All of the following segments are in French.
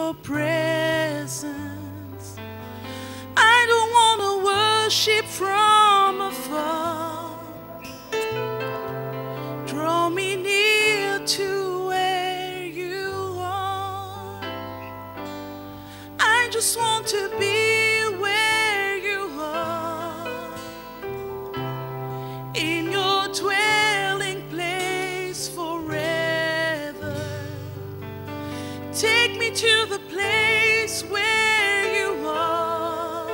your presence. I don't want to worship from afar. Draw me near to where you are. I just want to be where you are, in your dwelling place forever. Take me to the place where you are,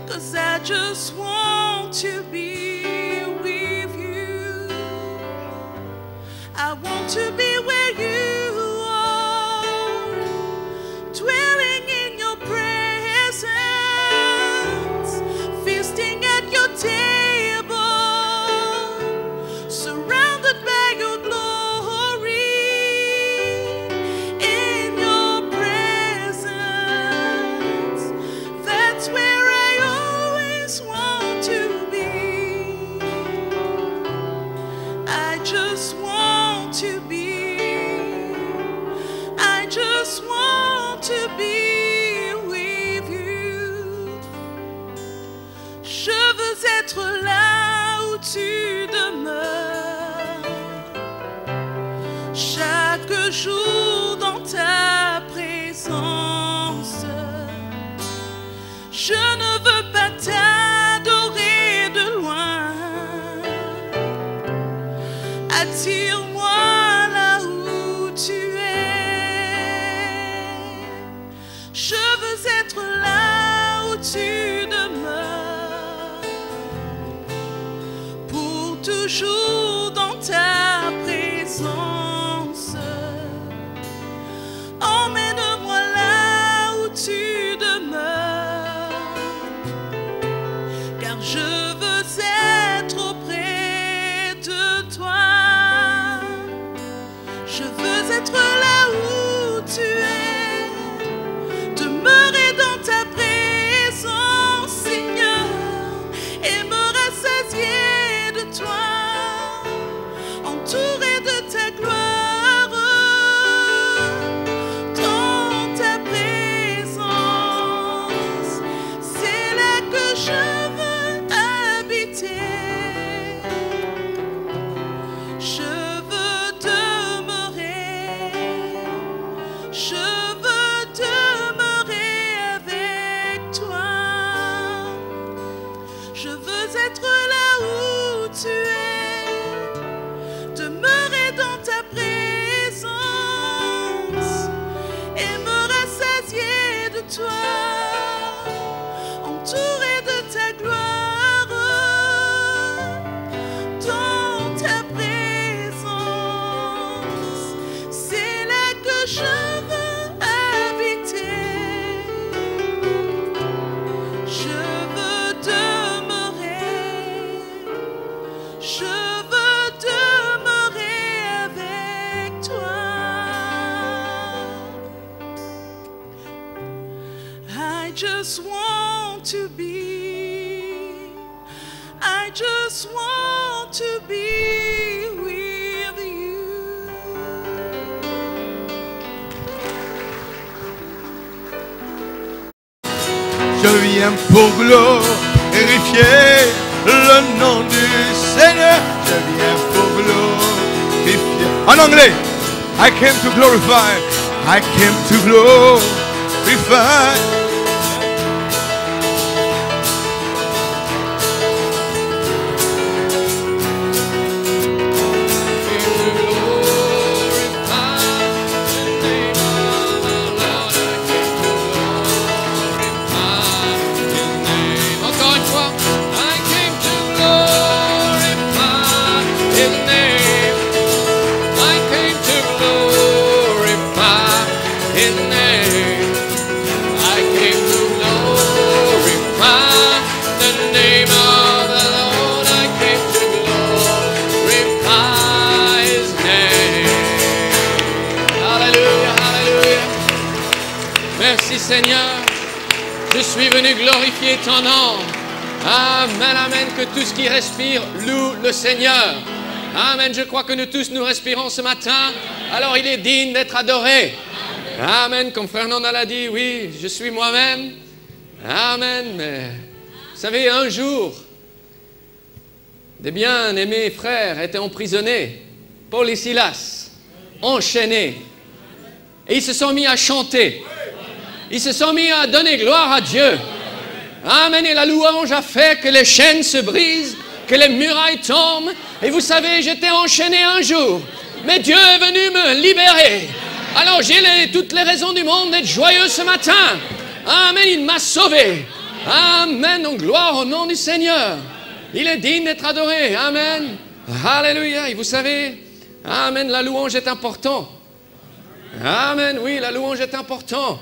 'cause I just want to be with you. I want to be where you are, dwelling in your presence, feasting at your table, surrounded by your glory. In your presence, that's where I always want to be. I just want to be. I just want to be with you. Je veux être là où tu demeures, chaque jour dans ta présence. Je ne veux pas t'adorer de loin. Attire-moi là où tu es. Je veux être là où tu demeures, pour toujours dans ta présence. Emmène-moi là où tu demeures, car je veux être auprès de toi. Je veux être là où tu es, demeurer dans ta présence, Seigneur, et me rassasier de toi, entouré de ta gloire. Dans ta présence, c'est là que je veux habiter. Je veux demeurer, je veux demeurer avec toi. Je veux être là où tu es, demeurer dans ta présence et me rassasier de toi, entouré de ta gloire. Dans ta présence, c'est là que je veux habiter. Je veux demeurer, je veux demeurer avec toi. I just want to be, I just want to be with you. Je viens pour glorifier le nom du Seigneur. Je viens pour glorifier. En anglais, I came to glorify. I came to glorify. Merci Seigneur, je suis venu glorifier ton nom. Amen, amen, que tout ce qui respire loue le Seigneur. Amen, je crois que nous tous nous respirons ce matin, alors il est digne d'être adoré. Amen. Comme Fernanda l'a dit, oui, je suis moi-même. Amen. Mais, vous savez, un jour, des bien-aimés frères étaient emprisonnés, Paul et Silas, enchaînés. Et ils se sont mis à chanter. Ils se sont mis à donner gloire à Dieu. Amen. Et la louange a fait que les chaînes se brisent, que les murailles tombent. Et vous savez, j'étais enchaîné un jour. Mais Dieu est venu me libérer. Alors j'ai toutes les raisons du monde d'être joyeux ce matin. Amen. Il m'a sauvé. Amen. Donc gloire au nom du Seigneur. Il est digne d'être adoré. Amen. Alléluia. Et vous savez, amen, la louange est importante. Amen. Oui, la louange est importante.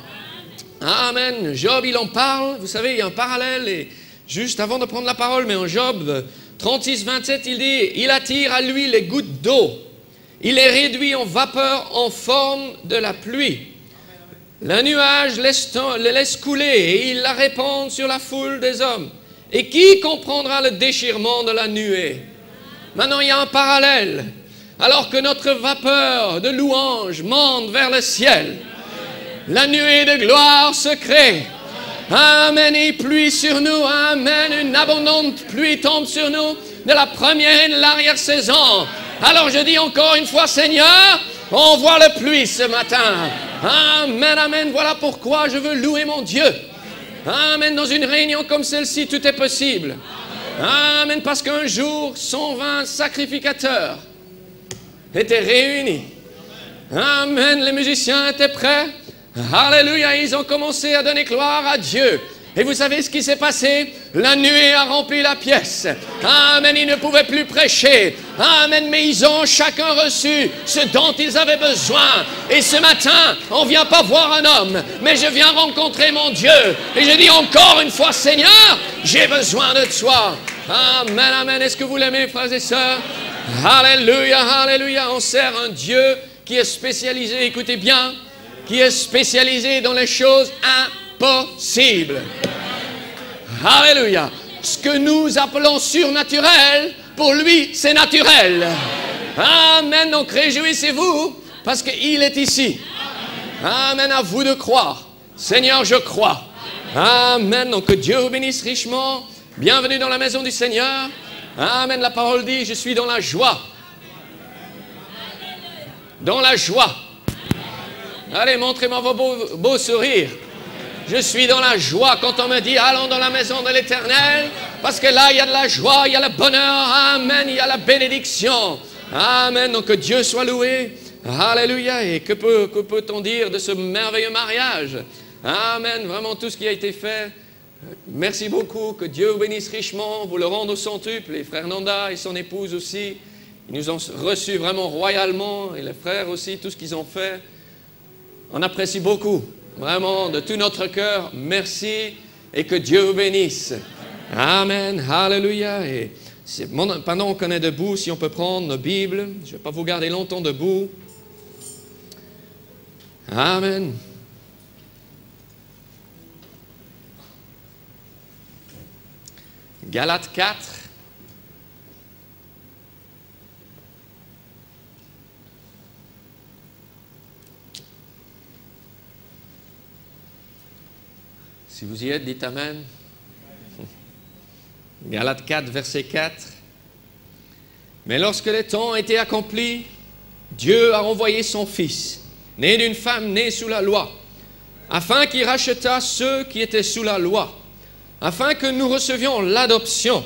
Amen. Job, il en parle. Vous savez, il y a un parallèle. Et juste avant de prendre la parole, mais en Job 36, 27, il dit, il attire à lui les gouttes d'eau. Il les réduit en vapeur en forme de la pluie. Le nuage les laisse couler et il la répand sur la foule des hommes. Et qui comprendra le déchirement de la nuée? Maintenant, il y a un parallèle. Alors que notre vapeur de louange monte vers le ciel, la nuée de gloire se crée. Amen. Et pluie sur nous. Amen. Une abondante pluie tombe sur nous de la première et de l'arrière-saison. Alors je dis encore une fois, Seigneur, envoie la pluie ce matin. Amen, amen. Voilà pourquoi je veux louer mon Dieu. Amen. Dans une réunion comme celle-ci, tout est possible. Amen. Parce qu'un jour, 120 sacrificateurs étaient réunis. Amen. Les musiciens étaient prêts. Alléluia. Ils ont commencé à donner gloire à Dieu. Et vous savez ce qui s'est passé? La nuée a rempli la pièce. Amen, ils ne pouvaient plus prêcher. Amen, mais ils ont chacun reçu ce dont ils avaient besoin. Et ce matin, on ne vient pas voir un homme, mais je viens rencontrer mon Dieu. Et je dis encore une fois, Seigneur, j'ai besoin de toi. Amen, amen. Est-ce que vous l'aimez, frères et sœurs? Alléluia, alléluia. On sert un Dieu qui est spécialisé, écoutez bien, qui est spécialisé dans les choses impossible. Alléluia. Ce que nous appelons surnaturel, pour lui, c'est naturel. Amen. Donc réjouissez-vous parce qu'il est ici. Amen. À vous de croire. Seigneur, je crois. Amen. Donc que Dieu vous bénisse richement. Bienvenue dans la maison du Seigneur. Amen. La parole dit, je suis dans la joie. Dans la joie. Allez, montrez-moi vos beaux sourires. Je suis dans la joie quand on me dit, allons dans la maison de l'Éternel, parce que là, il y a de la joie, il y a le bonheur, amen, il y a la bénédiction. Amen, donc que Dieu soit loué. Alléluia. Et que peut-on dire de ce merveilleux mariage? Amen, vraiment tout ce qui a été fait. Merci beaucoup, que Dieu vous bénisse richement, vous le rende au centuple. Et frère Nanda et son épouse aussi, ils nous ont reçus vraiment royalement, et les frères aussi, tout ce qu'ils ont fait. On apprécie beaucoup. Vraiment, de tout notre cœur, merci et que Dieu vous bénisse. Amen, alléluia. Et pendant qu'on est debout, si on peut prendre nos Bibles, je ne vais pas vous garder longtemps debout. Amen. Galates 4. Si vous y êtes, dites Amen. Galates 4, verset 4. Mais lorsque les temps étaient accomplis, Dieu a envoyé son Fils, né d'une femme née sous la loi, afin qu'il rachetât ceux qui étaient sous la loi, afin que nous recevions l'adoption.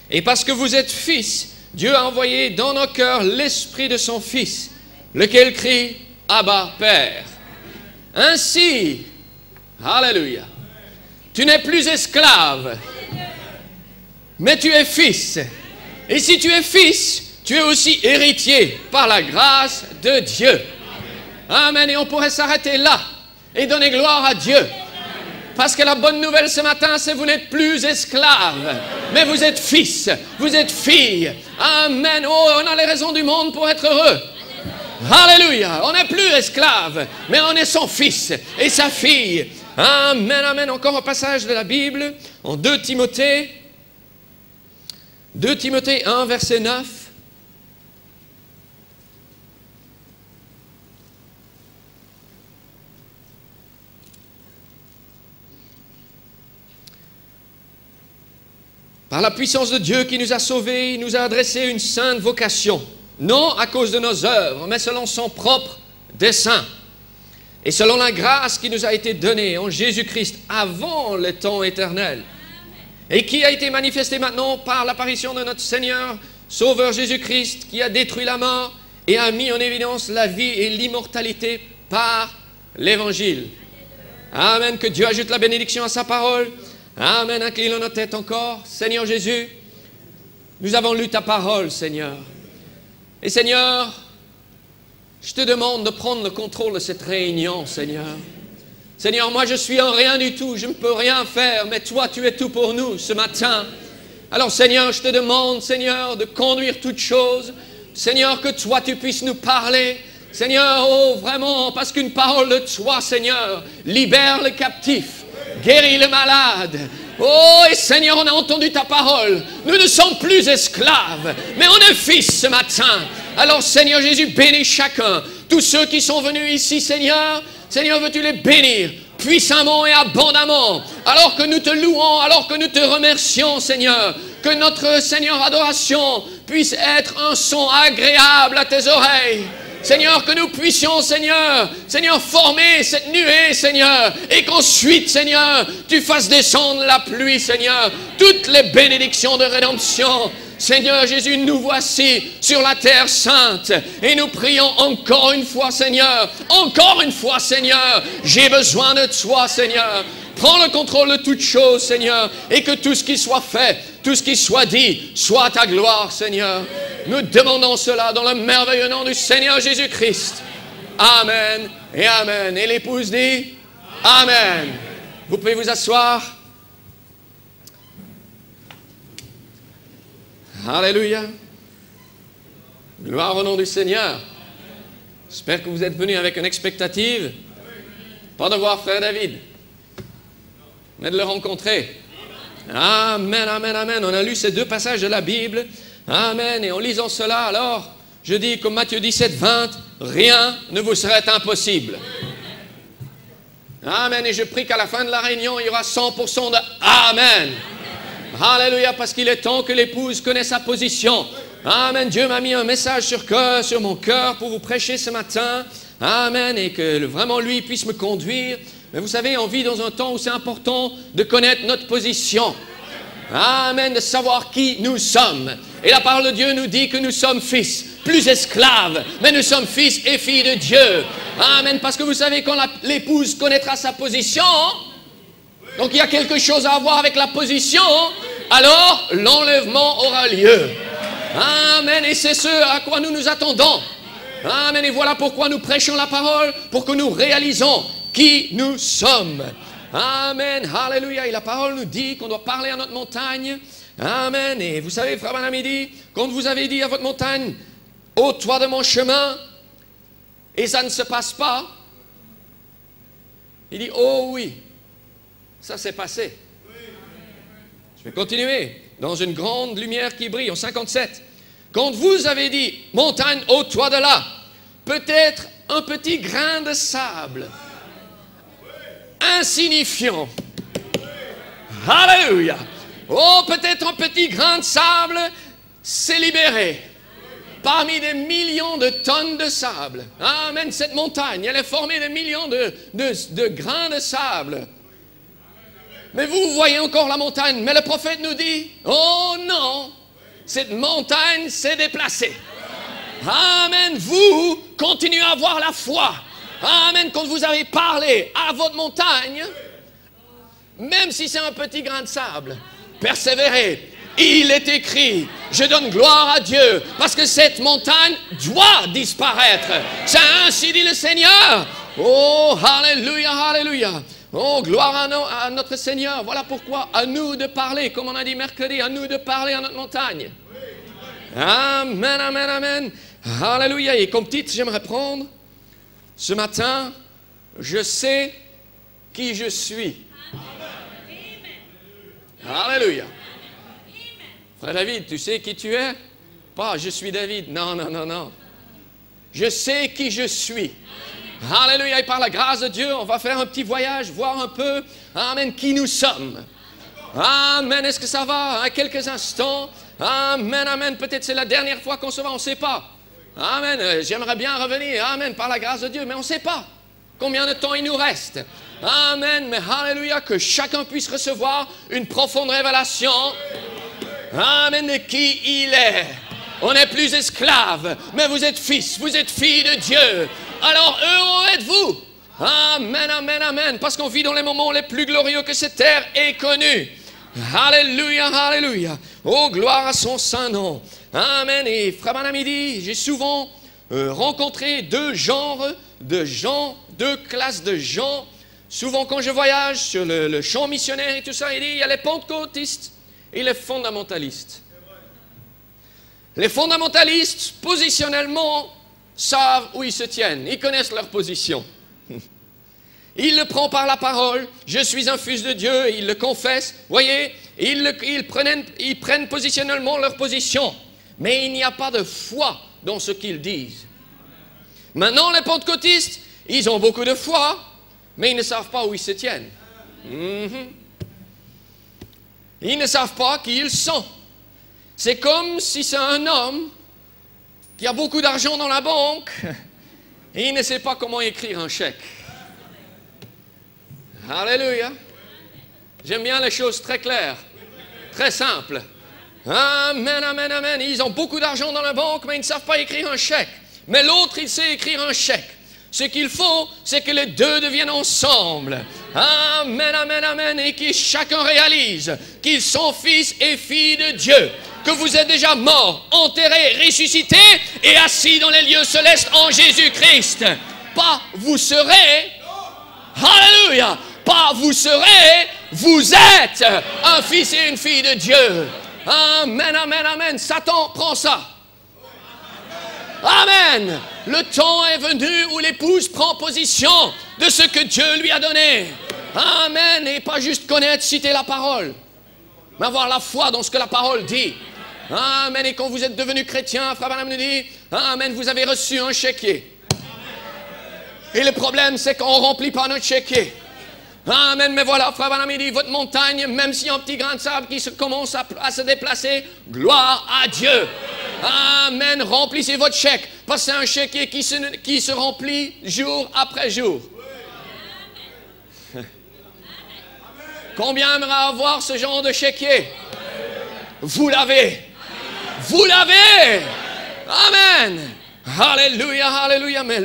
Et parce que vous êtes fils, Dieu a envoyé dans nos cœurs l'esprit de son Fils, lequel crie « Abba, Père ». Ainsi, alléluia, tu n'es plus esclave, mais tu es fils. Et si tu es fils, tu es aussi héritier par la grâce de Dieu. Amen. Et on pourrait s'arrêter là et donner gloire à Dieu. Parce que la bonne nouvelle ce matin, c'est que vous n'êtes plus esclave, mais vous êtes fils, vous êtes fille. Amen. Oh, on a les raisons du monde pour être heureux. Alléluia. On n'est plus esclave, mais on est son fils et sa fille. Amen, amen. Encore un passage de la Bible en 2 Timothée 1, verset 9. par la puissance de Dieu qui nous a sauvés, il nous a adressé une sainte vocation, non à cause de nos œuvres, mais selon son propre dessein, et selon la grâce qui nous a été donnée en Jésus-Christ avant le temps éternel, et qui a été manifestée maintenant par l'apparition de notre Seigneur, Sauveur Jésus-Christ, qui a détruit la mort et a mis en évidence la vie et l'immortalité par l'Évangile. Amen. Que Dieu ajoute la bénédiction à sa parole. Amen. Inclinons nos têtes encore. Seigneur Jésus, nous avons lu ta parole, Seigneur. Et Seigneur, je te demande de prendre le contrôle de cette réunion, Seigneur. Seigneur, moi je suis en rien du tout, je ne peux rien faire, mais toi tu es tout pour nous ce matin. Alors Seigneur, je te demande, Seigneur, de conduire toutes choses. Seigneur, que toi tu puisses nous parler. Seigneur, oh vraiment, parce qu'une parole de toi, Seigneur, libère le captif, guérit le malade. Oh, et Seigneur, on a entendu ta parole. Nous ne sommes plus esclaves, mais on est fils ce matin. Alors Seigneur Jésus, bénis chacun. Tous ceux qui sont venus ici, Seigneur, Seigneur, veux-tu les bénir puissamment et abondamment, alors que nous te louons, alors que nous te remercions, Seigneur, que notre, Seigneur, adoration puisse être un son agréable à tes oreilles. Seigneur, que nous puissions, Seigneur, former cette nuée, Seigneur, et qu'ensuite, Seigneur, tu fasses descendre la pluie, Seigneur, toutes les bénédictions de rédemption. Seigneur Jésus, nous voici sur la terre sainte et nous prions encore une fois, Seigneur, j'ai besoin de toi, Seigneur. Prends le contrôle de toutes choses, Seigneur, et que tout ce qui soit fait, tout ce qui soit dit, soit à ta gloire, Seigneur. Nous demandons cela dans le merveilleux nom du Seigneur Jésus-Christ. Amen et Amen. Et l'épouse dit Amen. Vous pouvez vous asseoir. Alléluia. Gloire au nom du Seigneur. J'espère que vous êtes venus avec une expectative. Pas de voir frère David, mais de le rencontrer. Amen, amen, amen. On a lu ces deux passages de la Bible. Amen. Et en lisant cela, alors, je dis comme Matthieu 17, 20, rien ne vous serait impossible. Amen. Et je prie qu'à la fin de la réunion, il y aura 100% de Amen. Alléluia, parce qu'il est temps que l'épouse connaisse sa position. Amen. Dieu m'a mis un message sur mon cœur pour vous prêcher ce matin. Amen. Et que vraiment lui puisse me conduire. Mais vous savez, on vit dans un temps où c'est important de connaître notre position. Amen. De savoir qui nous sommes. Et la parole de Dieu nous dit que nous sommes fils, plus esclaves, mais nous sommes fils et filles de Dieu. Amen. Parce que vous savez, quand l'épouse connaîtra sa position, donc il y a quelque chose à voir avec la position, alors l'enlèvement aura lieu. Amen. Et c'est ce à quoi nous nous attendons. Amen. Et voilà pourquoi nous prêchons la parole, pour que nous réalisons qui nous sommes. Amen. Alléluia. Et la parole nous dit qu'on doit parler à notre montagne. Amen. Et vous savez, frère Branham dit, quand vous avez dit à votre montagne, ôte-toi de mon chemin, et ça ne se passe pas, il dit, oh oui. Ça s'est passé. Je vais continuer. Dans une grande lumière qui brille, en 57. Quand vous avez dit, montagne, ôte-toi de là, peut-être un petit grain de sable, insignifiant. Alléluia. Oh, peut-être un petit grain de sable s'est libéré parmi des millions de tonnes de sable. Amen. Cette montagne, elle est formée de millions de grains de sable. Mais vous voyez encore la montagne. Mais le prophète nous dit, oh non, cette montagne s'est déplacée. Amen. Vous continuez à avoir la foi. Amen. Quand vous avez parlé à votre montagne, même si c'est un petit grain de sable, persévérez. Il est écrit, je donne gloire à Dieu, parce que cette montagne doit disparaître. C'est ainsi dit le Seigneur. Oh, alléluia, alléluia. Oh, gloire à notre Seigneur. Voilà pourquoi à nous de parler, comme on a dit mercredi, à nous de parler à notre montagne. Amen, amen, amen. Alléluia. Et comme titre, j'aimerais prendre ce matin, je sais qui je suis. Alléluia. Frère David, tu sais qui tu es? Pas je suis David. Non, non, non, non. Je sais qui je suis. Alléluia. Et par la grâce de Dieu, on va faire un petit voyage, voir un peu, amen, qui nous sommes. Amen. Est-ce que ça va? À quelques instants. Amen, amen. Peut-être c'est la dernière fois qu'on se voit, on ne sait pas. Amen. J'aimerais bien revenir. Amen. Par la grâce de Dieu, mais on ne sait pas combien de temps il nous reste. Amen. Mais alléluia, que chacun puisse recevoir une profonde révélation. Amen. De qui il est. On n'est plus esclave, mais vous êtes fils, vous êtes filles de Dieu. Alors heureux êtes-vous. Amen, amen, amen. Parce qu'on vit dans les moments les plus glorieux que cette terre ait connus. Alléluia, alléluia. Oh, gloire à son saint nom. Amen. Et frère Branham dit, j'ai souvent rencontré deux genres de gens, deux classes de gens. Souvent quand je voyage sur le champ missionnaire et tout ça, il dit, il y a les pentecôtistes et les fondamentalistes. Les fondamentalistes, positionnellement, savent où ils se tiennent. Ils connaissent leur position. Ils le prennent par la parole. Je suis un fils de Dieu. Ils le confessent. Voyez, ils prennent positionnellement leur position. Mais il n'y a pas de foi dans ce qu'ils disent. Maintenant, les pentecôtistes, ils ont beaucoup de foi, mais ils ne savent pas où ils se tiennent. Ils ne savent pas qui ils sont. C'est comme si c'est un homme qui a beaucoup d'argent dans la banque et il ne sait pas comment écrire un chèque. Alléluia. J'aime bien les choses très claires, très simples. Amen, amen, amen. Ils ont beaucoup d'argent dans la banque, mais ils ne savent pas écrire un chèque. Mais l'autre, il sait écrire un chèque. Ce qu'il faut, c'est que les deux deviennent ensemble. Amen, amen, amen. Et que chacun réalise qu'ils sont fils et filles de Dieu. Que vous êtes déjà morts, enterrés, ressuscités et assis dans les lieux célestes en Jésus-Christ. Pas vous serez. Alléluia. Pas vous serez. Vous êtes un fils et une fille de Dieu. Amen, amen, amen. Satan prend ça. Amen. Le temps est venu où l'épouse prend position de ce que Dieu lui a donné. Amen. Et pas juste connaître, citer la parole, mais avoir la foi dans ce que la parole dit. Amen. Et quand vous êtes devenu chrétien, frère Branham nous dit, amen, vous avez reçu un chéquier. Et le problème, c'est qu'on ne remplit pas notre chéquier. Amen. Mais voilà, frère Branham dit, votre montagne, même s'il y a un petit grain de sable qui commence à se déplacer, gloire à Dieu. Amen. Remplissez votre chèque. Parce que c'est un chéquier qui se remplit jour après jour. Combien aimerait avoir ce genre de chéquier? Vous l'avez. Vous l'avez. Amen. Alléluia, alléluia. Mais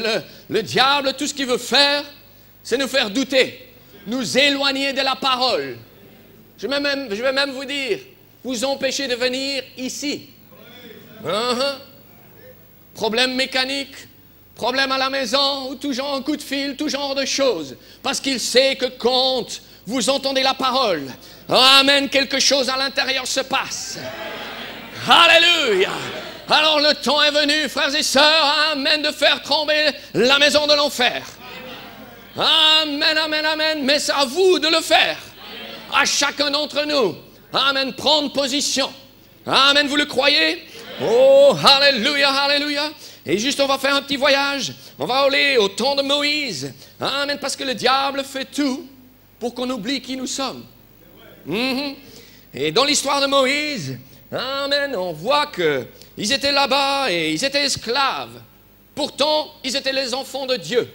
le diable, tout ce qu'il veut faire, c'est nous faire douter, nous éloigner de la parole. Je vais même vous dire, vous empêcher de venir ici. Problème mécanique, problème à la maison, ou tout genre un coup de fil, tout genre de choses. Parce qu'il sait que quand vous entendez la parole, amen, quelque chose à l'intérieur se passe. Alléluia. Alors le temps est venu, frères et sœurs, amen, de faire trembler la maison de l'enfer. Amen, amen, amen. Mais c'est à vous de le faire. À chacun d'entre nous. Amen, prendre position. Amen, vous le croyez? Oh, alléluia, alléluia. Et juste, on va faire un petit voyage. On va aller au temps de Moïse. Amen, parce que le diable fait tout pour qu'on oublie qui nous sommes. Et dans l'histoire de Moïse, amen, on voit qu'ils étaient là-bas et ils étaient esclaves. Pourtant, ils étaient les enfants de Dieu.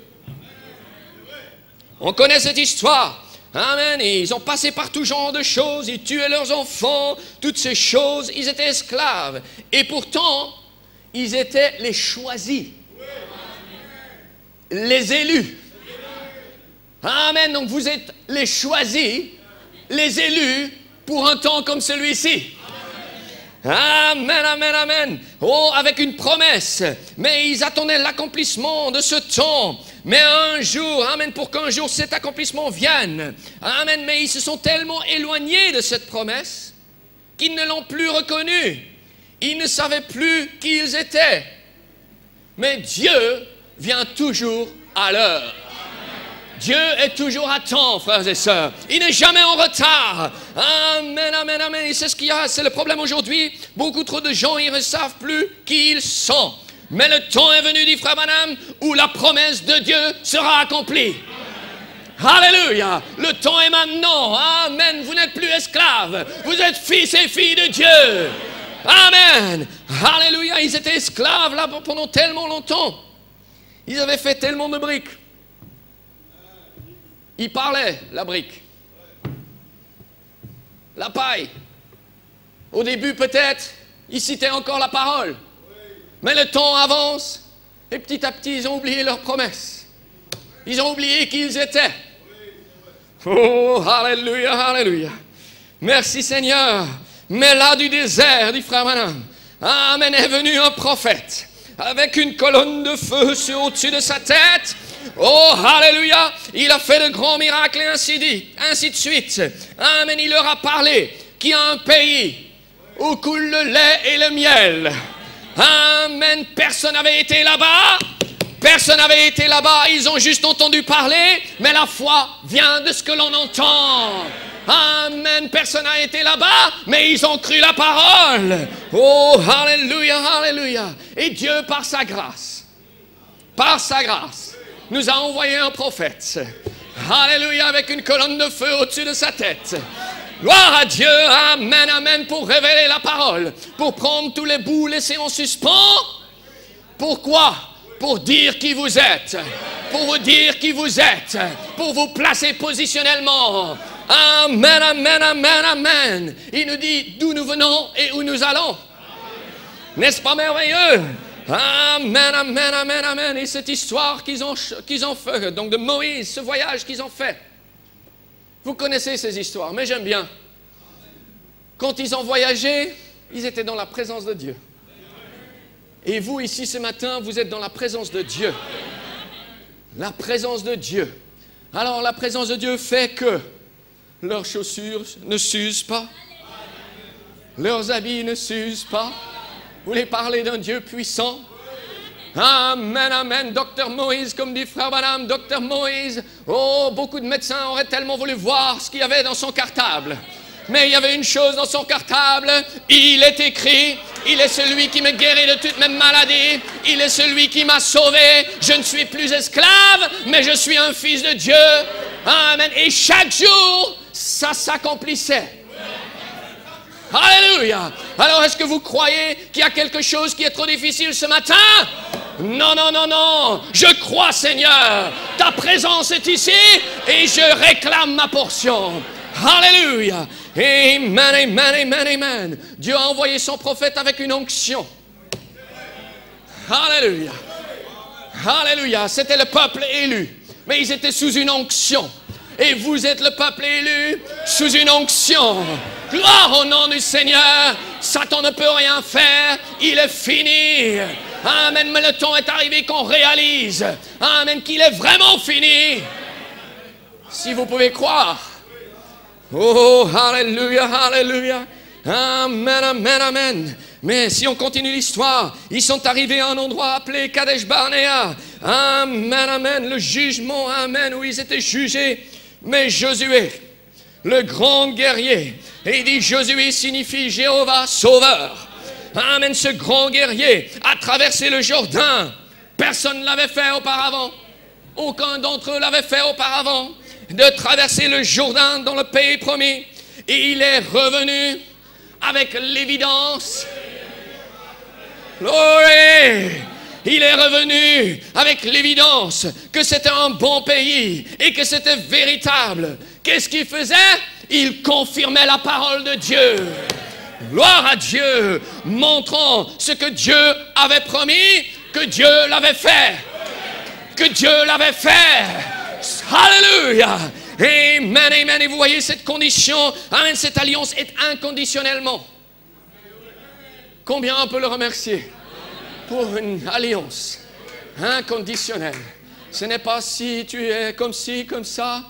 On connaît cette histoire. Amen. Et ils ont passé par tout genre de choses. Ils tuaient leurs enfants. Toutes ces choses. Ils étaient esclaves. Et pourtant, ils étaient les choisis. Les élus. Amen. Donc vous êtes les choisis, les élus pour un temps comme celui-ci. Amen, amen, amen. Oh, avec une promesse. Mais ils attendaient l'accomplissement de ce temps. Mais un jour, amen, pour qu'un jour cet accomplissement vienne. Amen, mais ils se sont tellement éloignés de cette promesse qu'ils ne l'ont plus reconnue. Ils ne savaient plus qui ils étaient. Mais Dieu vient toujours à l'heure. Dieu est toujours à temps, frères et sœurs. Il n'est jamais en retard. Amen, amen, amen. Et c'est ce qu'il y a, c'est le problème aujourd'hui. Beaucoup trop de gens, ils ne savent plus qui ils sont. Mais le temps est venu, dit frère Branham, où la promesse de Dieu sera accomplie. Alléluia. Le temps est maintenant. Amen. Vous n'êtes plus esclaves. Vous êtes fils et filles de Dieu. Amen. Alléluia. Ils étaient esclaves là pendant tellement longtemps. Ils avaient fait tellement de briques. Ils parlaient, la brique. La paille. Au début, peut-être, ils citaient encore la parole. Mais le temps avance. Et petit à petit, ils ont oublié leurs promesses. Ils ont oublié qui ils étaient. Oh, alléluia, alléluia. Merci Seigneur. Mais là du désert, dit frère Branham, amen, est venu un prophète avec une colonne de feu au-dessus de sa tête. Oh, alléluia. Il a fait de grands miracles et ainsi de suite. Amen, il leur a parlé qu'il y a un pays où coule le lait et le miel. Amen, personne n'avait été là-bas. Personne n'avait été là-bas, ils ont juste entendu parler, mais la foi vient de ce que l'on entend. Amen, personne n'a été là-bas, mais ils ont cru la parole. Oh, alléluia, alléluia. Et Dieu, par sa grâce, nous a envoyé un prophète. Alléluia, avec une colonne de feu au-dessus de sa tête. Gloire à Dieu, amen, amen, pour révéler la parole, pour prendre tous les bouts laissés en suspens. Pourquoi ? Pour dire qui vous êtes, pour vous dire qui vous êtes, pour vous placer positionnellement. Amen, amen, amen, amen. Il nous dit d'où nous venons et où nous allons. N'est-ce pas merveilleux? Amen, amen, amen, amen. Et cette histoire qu'ils ont fait, donc de Moïse, ce voyage qu'ils ont fait. Vous connaissez ces histoires, mais j'aime bien. Quand ils ont voyagé, ils étaient dans la présence de Dieu. Et vous, ici, ce matin, vous êtes dans la présence de Dieu. La présence de Dieu. Alors, la présence de Dieu fait que leurs chaussures ne s'usent pas. Leurs habits ne s'usent pas. Vous voulez parler d'un Dieu puissant? Amen, amen. Docteur Moïse, comme dit frère Branham, Docteur Moïse. Oh, beaucoup de médecins auraient tellement voulu voir ce qu'il y avait dans son cartable. Mais il y avait une chose dans son cartable, il est écrit, il est celui qui me guérit de toutes mes maladies, il est celui qui m'a sauvé, je ne suis plus esclave, mais je suis un fils de Dieu. Amen. Et chaque jour, ça s'accomplissait. Alléluia. Alors, est-ce que vous croyez qu'il y a quelque chose qui est trop difficile ce matin? Non, non, non, non. Je crois, Seigneur. Ta présence est ici et je réclame ma portion. Alléluia. Amen, amen, amen, amen. Dieu a envoyé son prophète avec une onction. Alléluia. Alléluia. C'était le peuple élu. Mais ils étaient sous une onction. Et vous êtes le peuple élu sous une onction. Gloire au nom du Seigneur. Satan ne peut rien faire. Il est fini. Amen. Mais le temps est arrivé qu'on réalise. Amen. Qu'il est vraiment fini. Si vous pouvez croire. Oh, alléluia, alléluia. Amen, amen, amen. Mais si on continue l'histoire, ils sont arrivés à un endroit appelé Kadesh Barnea. Amen, amen. Le jugement, amen, où ils étaient jugés. Mais Josué, le grand guerrier, et il dit Josué signifie Jéhovah sauveur. Amen, ce grand guerrier a traversé le Jourdain. Personne ne l'avait fait auparavant. Aucun d'entre eux l'avait fait auparavant. De traverser le Jourdain dans le pays promis. Et il est revenu avec l'évidence. Glory! Il est revenu avec l'évidence que c'était un bon pays et que c'était véritable. Qu'est-ce qu'il faisait? Il confirmait la parole de Dieu. Gloire à Dieu, montrant ce que Dieu avait promis, que Dieu l'avait fait. Que Dieu l'avait fait. Alléluia. Amen, amen. Et vous voyez cette condition, amen, cette alliance est inconditionnellement. Combien on peut le remercier pour une alliance inconditionnelle? Ce n'est pas si tu es comme ci, comme ça.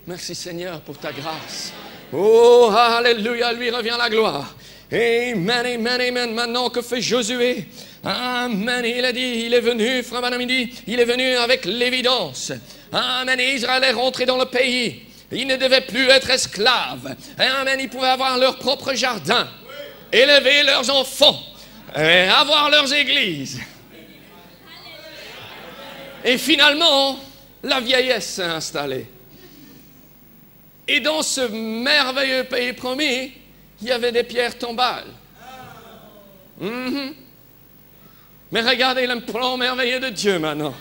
Merci Seigneur pour ta grâce. Oh, alléluia, lui revient la gloire. Amen, amen, amen. Maintenant, que fait Josué? Amen, il a dit, il est venu, frère Branham dit, il est venu avec l'évidence. Amen, et Israël est rentré dans le pays. Ils ne devaient plus être esclaves. Amen, ils pouvaient avoir leur propre jardin, élever leurs enfants, et avoir leurs églises. Et finalement, la vieillesse s'est installée. Et dans ce merveilleux pays promis, il y avait des pierres tombales. Mais regardez le plan merveilleux de Dieu maintenant.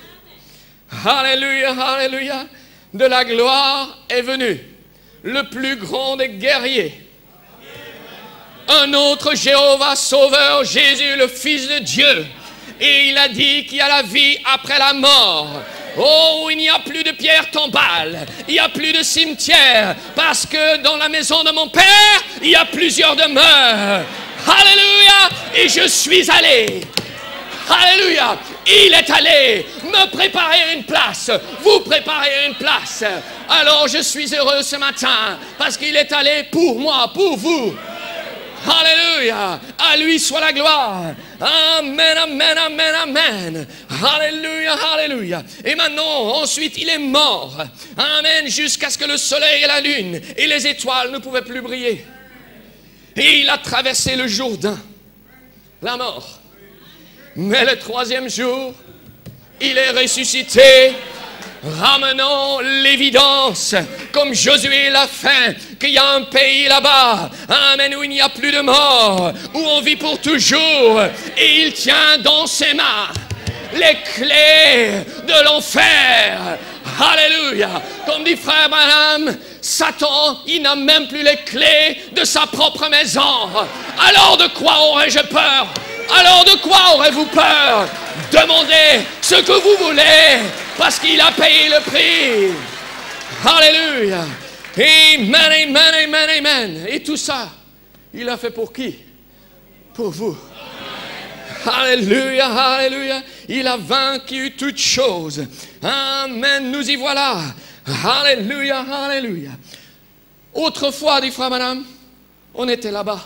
Alléluia, alléluia. De la gloire est venu le plus grand des guerriers. Un autre Jéhovah Sauveur, Jésus, le Fils de Dieu. Et il a dit qu'il y a la vie après la mort. Oh, il n'y a plus de pierres tombales, il n'y a plus de cimetière, parce que dans la maison de mon Père, il y a plusieurs demeures. Alléluia! Et je suis allé. Alléluia! Il est allé me préparer une place. Vous préparez une place. Alors je suis heureux ce matin, parce qu'il est allé pour moi, pour vous. Alléluia, à lui soit la gloire. Amen, amen, amen, amen. Alléluia, alléluia. Et maintenant, ensuite, il est mort. Amen, jusqu'à ce que le soleil et la lune et les étoiles ne pouvaient plus briller. Et il a traversé le Jourdain, la mort. Mais le troisième jour, il est ressuscité, ramenant l'évidence, comme Josué l'a fait, qu'il y a un pays là-bas, amen, où il n'y a plus de mort, où on vit pour toujours, et il tient dans ses mains les clés de l'enfer. Alléluia. Comme dit frère Branham, Satan, il n'a même plus les clés de sa propre maison. Alors de quoi aurais-je peur? Alors de quoi aurez-vous peur? Demandez ce que vous voulez, parce qu'il a payé le prix. Alléluia. Amen, amen, amen, amen. Et tout ça, il a fait pour qui? Pour vous. Alléluia, alléluia. Il a vaincu toutes choses. Amen, nous y voilà. Alléluia, alléluia. Autrefois, dit frère madame, on était là-bas.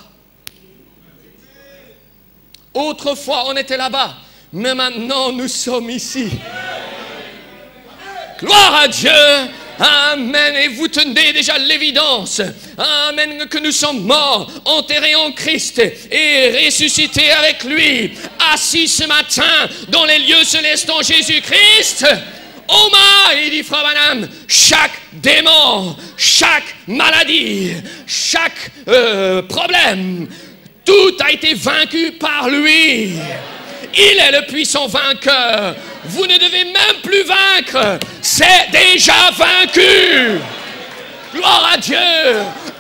Autrefois, on était là-bas. Mais maintenant, nous sommes ici. Gloire à Dieu. Amen. Et vous tenez déjà l'évidence. Amen. Que nous sommes morts, enterrés en Christ et ressuscités avec lui. Assis ce matin dans les lieux célestes en Jésus-Christ. Oh my, dit Frère Branham, chaque démon, chaque maladie, chaque problème, tout a été vaincu par lui. Il est le puissant vainqueur. Vous ne devez même plus vaincre. C'est déjà vaincu. Gloire à Dieu.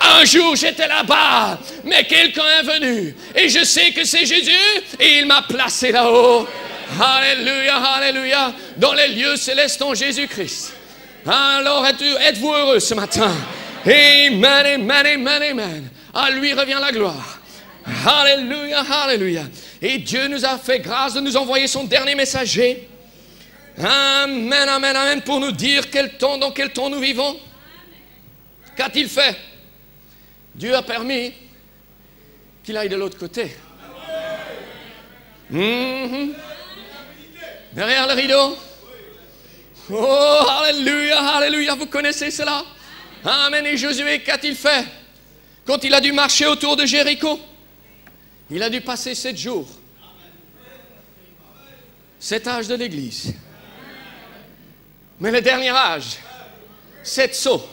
Un jour, j'étais là-bas, mais quelqu'un est venu. Et je sais que c'est Jésus, et il m'a placé là-haut. Alléluia, alléluia. Dans les lieux célestes en Jésus-Christ. Alors, êtes-vous heureux ce matin? Amen, amen, amen, amen. À lui revient la gloire. Alléluia, alléluia. Et Dieu nous a fait grâce de nous envoyer son dernier messager. Amen, amen, amen, pour nous dire dans quel temps nous vivons. Qu'a-t-il fait? Dieu a permis qu'il aille de l'autre côté. Derrière le rideau. Oh, alléluia, alléluia, vous connaissez cela? Amen. Et Josué, qu'a-t-il fait? Quand il a dû marcher autour de Jéricho, il a dû passer 7 jours. 7 âges de l'Église. Mais le dernier âge, 7 sauts.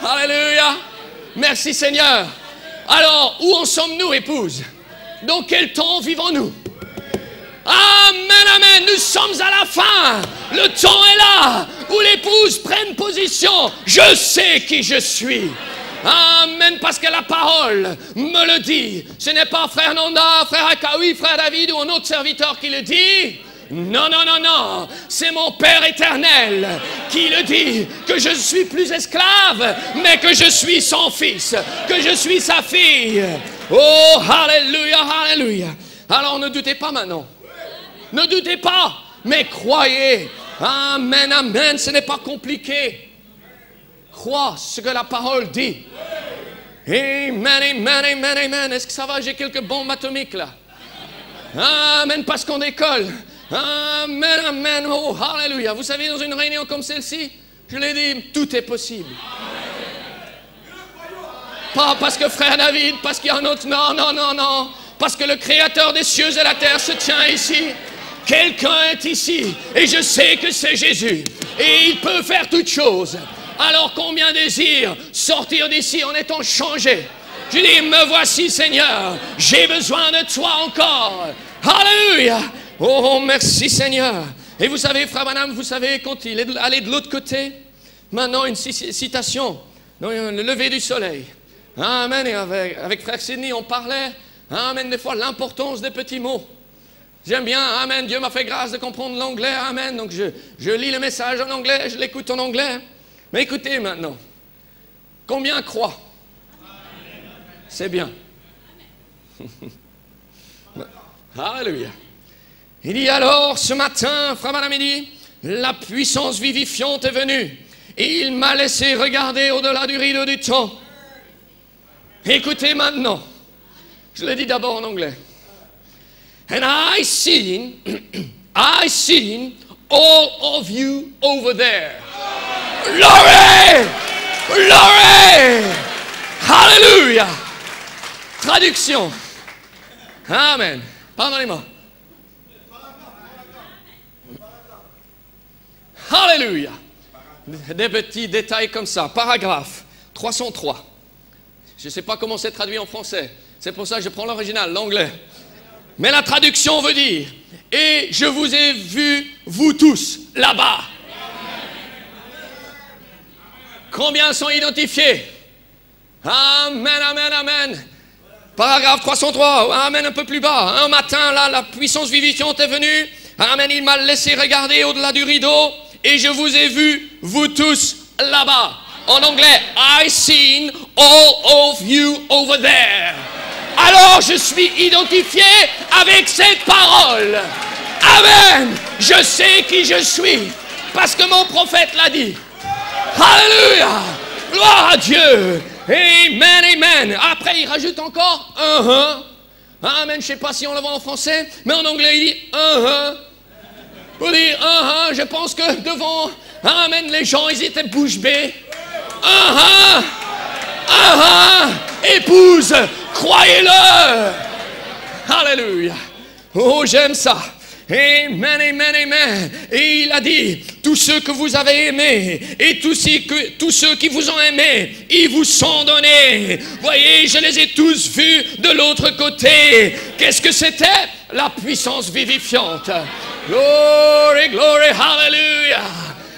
Alléluia. Merci Seigneur. Alors, où en sommes-nous, épouse? Dans quel temps vivons-nous? Amen, amen. Nous sommes à la fin. Le temps est là où l'épouse prenne position. Je sais qui je suis. Amen, parce que la parole me le dit. Ce n'est pas frère Nanda, frère Akawi, frère David ou un autre serviteur qui le dit. Non, non, non, non. C'est mon Père éternel qui le dit, que je suis plus esclave, mais que je suis son fils, que je suis sa fille. Oh, alléluia, alléluia. Alors ne doutez pas maintenant. Ne doutez pas, mais croyez. Amen, amen. Ce n'est pas compliqué. Crois ce que la parole dit. Amen, amen, amen, amen. Est-ce que ça va? J'ai quelques bombes atomiques là. Amen, parce qu'on décolle. Amen, amen. Oh, alléluia. Vous savez, dans une réunion comme celle-ci, je l'ai dit, tout est possible. Pas parce que frère David, parce qu'il y a un autre. Non, non, non, non. Parce que le Créateur des cieux et la terre se tient ici. Quelqu'un est ici. Et je sais que c'est Jésus. Et il peut faire toutes choses. Alors combien désirent sortir d'ici en étant changés? Je dis, me voici Seigneur, j'ai besoin de toi encore. Alléluia. Oh, merci Seigneur. Et vous savez, frère Branham, vous savez, quand il est allé de l'autre côté, maintenant une citation, dans le lever du soleil. Amen. Et avec frère Sidney, on parlait, amen, des fois l'importance des petits mots. J'aime bien, amen, Dieu m'a fait grâce de comprendre l'anglais, amen. Donc je lis le message en anglais, je l'écoute en anglais. Mais écoutez maintenant, combien croient? C'est bien. Alléluia. Il dit alors, ce matin, frère Madame, il dit, la puissance vivifiante est venue. Et il m'a laissé regarder au-delà du rideau du temps. Écoutez maintenant. Je le dis d'abord en anglais. And I seen all of you over there. Glory! Glory! Hallelujah! Traduction. Amen. Pardonnez-moi. Alléluia. Des petits détails comme ça. Paragraphe 303. Je ne sais pas comment c'est traduit en français. C'est pour ça que je prends l'original, l'anglais. Mais la traduction veut dire « Et je vous ai vus, vous tous, là-bas. » Combien sont identifiés? Amen, amen, amen. Paragraphe 303, amen, un peu plus bas. Un matin, là, la puissance vivifiante est venue. Amen, il m'a laissé regarder au-delà du rideau. Et je vous ai vus, vous tous, là-bas. En anglais, I seen all of you over there. Alors je suis identifié avec cette parole. Amen. Je sais qui je suis. Parce que mon prophète l'a dit. Alléluia. Gloire à Dieu. Amen, amen. Après, il rajoute encore Amen. Je ne sais pas si on le voit en français, mais en anglais, il dit Vous dites je pense que devant, amen, les gens, ils étaient bouche bée. Épouse, croyez-le. Alléluia. Oh, j'aime ça. Amen, amen, amen. Et il a dit, tous ceux que vous avez aimés et tous ceux qui vous ont aimés, ils vous sont donnés. Voyez, je les ai tous vus de l'autre côté. Qu'est-ce que c'était? La puissance vivifiante. Glory, glory, hallelujah.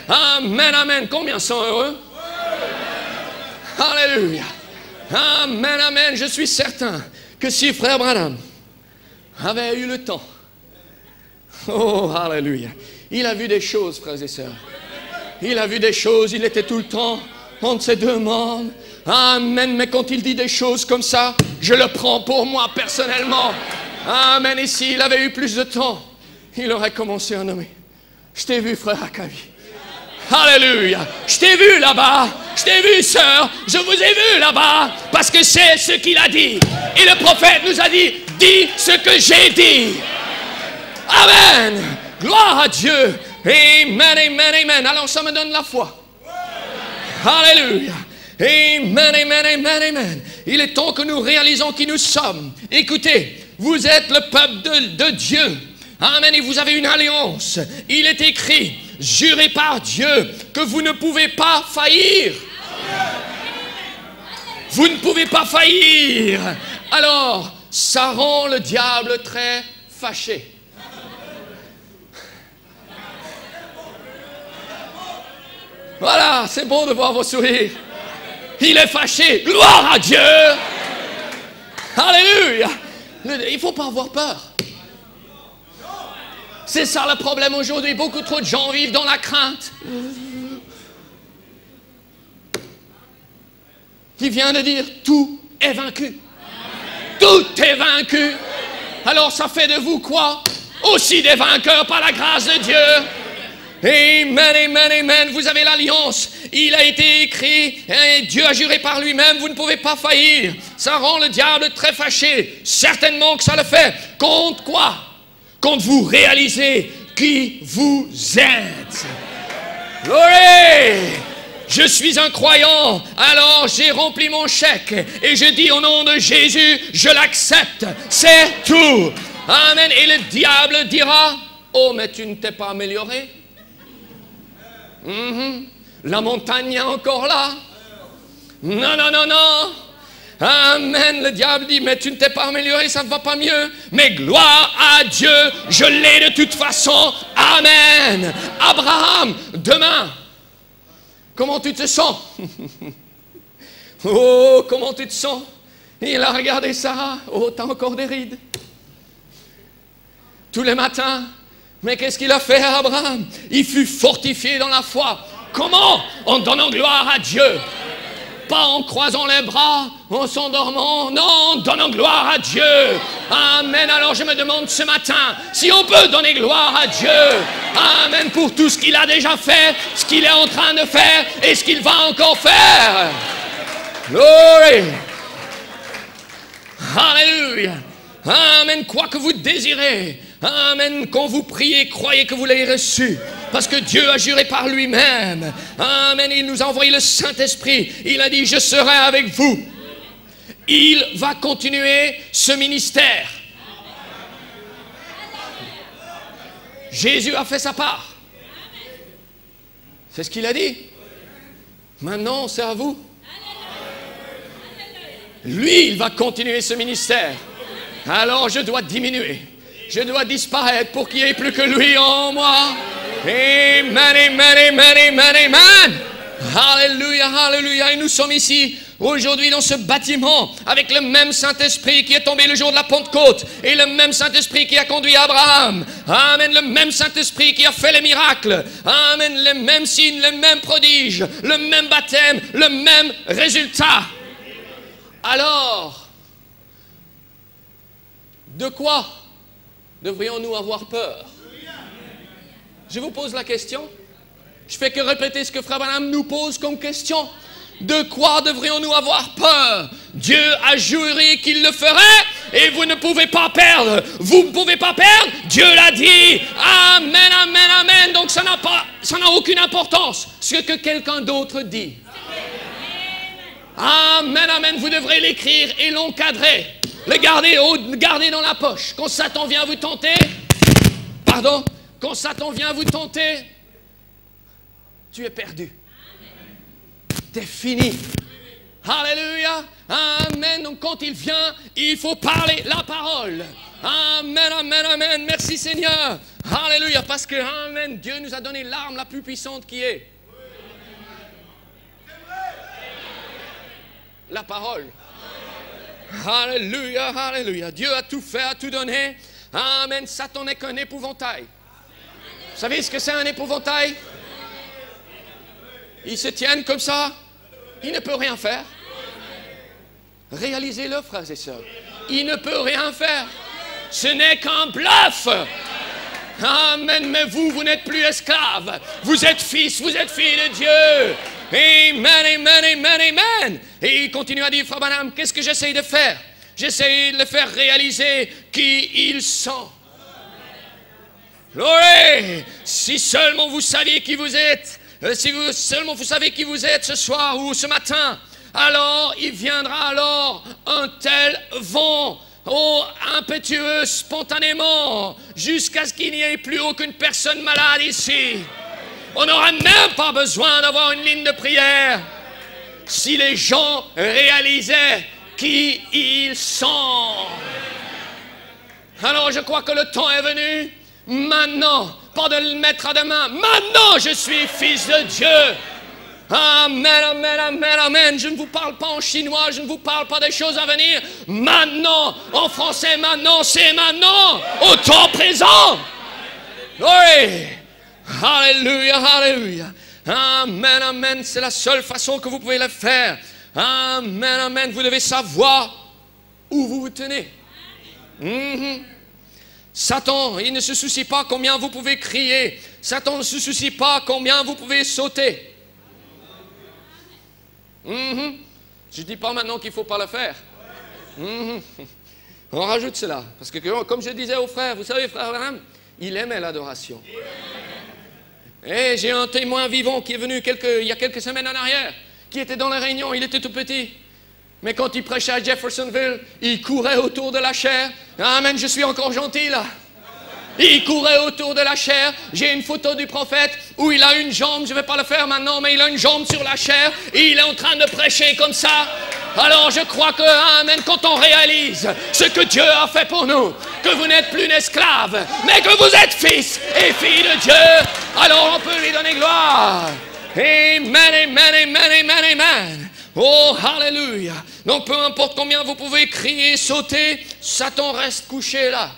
Amen, amen. Combien sont heureux? Alléluia. Amen, amen. Je suis certain que si frère Branham avait eu le temps, oh, alléluia, il a vu des choses, frères et sœurs. Il a vu des choses, il était tout le temps entre ses deux membres. Amen, mais quand il dit des choses comme ça, je le prends pour moi personnellement. Amen, et s'il avait eu plus de temps, il aurait commencé à nommer. Je t'ai vu, frère Akavi. Alléluia. Je t'ai vu là-bas. Je t'ai vu, sœur. Je vous ai vu là-bas. Parce que c'est ce qu'il a dit. Et le prophète nous a dit, dis ce que j'ai dit. Amen. Gloire à Dieu. Amen, amen, amen. Alors ça me donne la foi. Alléluia. Amen, amen, amen, amen. Il est temps que nous réalisons qui nous sommes. Écoutez, vous êtes le peuple de Dieu. Amen, et vous avez une alliance. Il est écrit, jurez par Dieu que vous ne pouvez pas faillir. Vous ne pouvez pas faillir. Alors, ça rend le diable très fâché. Voilà, c'est bon de voir vos sourires. Il est fâché. Gloire à Dieu. Alléluia. Il ne faut pas avoir peur. C'est ça le problème aujourd'hui. Beaucoup trop de gens vivent dans la crainte. Il vient de dire, tout est vaincu. Tout est vaincu. Alors ça fait de vous quoi? Aussi des vainqueurs par la grâce de Dieu. Amen, amen, amen. Vous avez l'alliance. Il a été écrit, et Dieu a juré par lui-même, vous ne pouvez pas faillir. Ça rend le diable très fâché. Certainement que ça le fait. Contre quoi? Quand vous réalisez qui vous êtes. Glory! Je suis un croyant, alors j'ai rempli mon chèque et je dis au nom de Jésus, je l'accepte. C'est tout. Amen. Et le diable dira, oh mais tu ne t'es pas amélioré. La montagne est encore là. Non, non, non, non. Amen. Le diable dit, mais tu ne t'es pas amélioré, ça ne va pas mieux. Mais gloire à Dieu, je l'ai de toute façon. Amen. Abraham, demain, comment tu te sens? Oh, comment tu te sens? Il a regardé Sarah. Oh, t'as encore des rides. Tous les matins. Mais qu'est-ce qu'il a fait à Abraham? Il fut fortifié dans la foi. Comment? En donnant gloire à Dieu. Pas en croisant les bras, en s'endormant. Non, en donnant gloire à Dieu. Amen. Alors je me demande ce matin si on peut donner gloire à Dieu. Amen. Pour tout ce qu'il a déjà fait, ce qu'il est en train de faire et ce qu'il va encore faire. Glory. Alléluia. Amen. Quoi que vous désirez. Amen. Quand vous priez, croyez que vous l'avez reçu. Parce que Dieu a juré par lui-même. Amen. Il nous a envoyé le Saint-Esprit. Il a dit, je serai avec vous. Il va continuer ce ministère. Jésus a fait sa part. C'est ce qu'il a dit. Maintenant, c'est à vous. Lui, il va continuer ce ministère. Alors, je dois diminuer. Je dois disparaître pour qu'il n'y ait plus que lui en moi. Amen, amen, amen, amen, amen. Alléluia, alléluia. Et nous sommes ici aujourd'hui dans ce bâtiment avec le même Saint-Esprit qui est tombé le jour de la Pentecôte et le même Saint-Esprit qui a conduit Abraham. Amen. Le même Saint-Esprit qui a fait les miracles. Amen. Les mêmes signes, les mêmes prodiges, le même baptême, le même résultat. Alors, de quoi devrions-nous avoir peur? Je vous pose la question. Je fais que répéter ce que Frère Branham nous pose comme question. De quoi devrions-nous avoir peur? Dieu a juré qu'il le ferait et vous ne pouvez pas perdre. Vous ne pouvez pas perdre. Dieu l'a dit. Amen, amen, amen. Donc ça n'a aucune importance ce que quelqu'un d'autre dit. Amen, amen. Vous devrez l'écrire et l'encadrer. Le garder dans la poche. Quand Satan vient vous tenter, quand Satan vient vous tenter, tu es perdu. T'es fini. Alléluia. Amen. Donc quand il vient, il faut parler la parole. Amen, amen, amen. Merci Seigneur. Alléluia. Parce que, amen, Dieu nous a donné l'arme la plus puissante qui est la parole. Alléluia, alléluia. Dieu a tout fait, a tout donné. Amen. Satan n'est qu'un épouvantail. Vous savez ce que c'est un épouvantail? Ils se tiennent comme ça. Il ne peut rien faire. Réalisez-le, frères et sœurs. Il ne peut rien faire. Ce n'est qu'un bluff. Amen. Mais vous n'êtes plus esclaves. Vous êtes fils, vous êtes filles de Dieu. Amen, amen, amen, amen. Et il continue à dire, Frère Branham, qu'est-ce que j'essaye de faire? J'essaye de le faire réaliser qui ils sont. Glory! Si seulement vous saviez qui vous êtes, seulement vous savez qui vous êtes ce soir ou ce matin, alors il viendra alors un tel vent, impétueux, spontanément, jusqu'à ce qu'il n'y ait plus aucune personne malade ici. On n'aura même pas besoin d'avoir une ligne de prière si les gens réalisaient qui ils sont. Alors je crois que le temps est venu. Maintenant, pas de le mettre à demain. Maintenant, je suis fils de Dieu. Amen, amen, amen, amen. Je ne vous parle pas en chinois, je ne vous parle pas des choses à venir. Maintenant, en français, maintenant, c'est maintenant, au temps présent. Oui. Alléluia, alléluia. Amen, amen. C'est la seule façon que vous pouvez le faire. Amen, amen. Vous devez savoir où vous vous tenez. Satan, il ne se soucie pas combien vous pouvez crier. Satan ne se soucie pas combien vous pouvez sauter. Je ne dis pas maintenant qu'il ne faut pas le faire. On rajoute cela. Parce que comme je disais aux frères, vous savez, frère Branham, il aimait l'adoration. Et j'ai un témoin vivant qui est venu il y a quelques semaines en arrière, qui était dans la réunion, il était tout petit. Mais quand il prêchait à Jeffersonville, il courait autour de la chaire. Amen, je suis encore gentil là. Il courait autour de la chair. J'ai une photo du prophète. où il a une jambe, je ne vais pas le faire maintenant, mais il a une jambe sur la chair et il est en train de prêcher comme ça. Alors je crois que, amen, quand on réalise ce que Dieu a fait pour nous, que vous n'êtes plus esclaves, mais que vous êtes fils et filles de Dieu, alors on peut lui donner gloire. Amen, amen, amen, amen, amen. Oh, hallelujah. Donc peu importe combien vous pouvez crier, sauter, Satan reste couché là.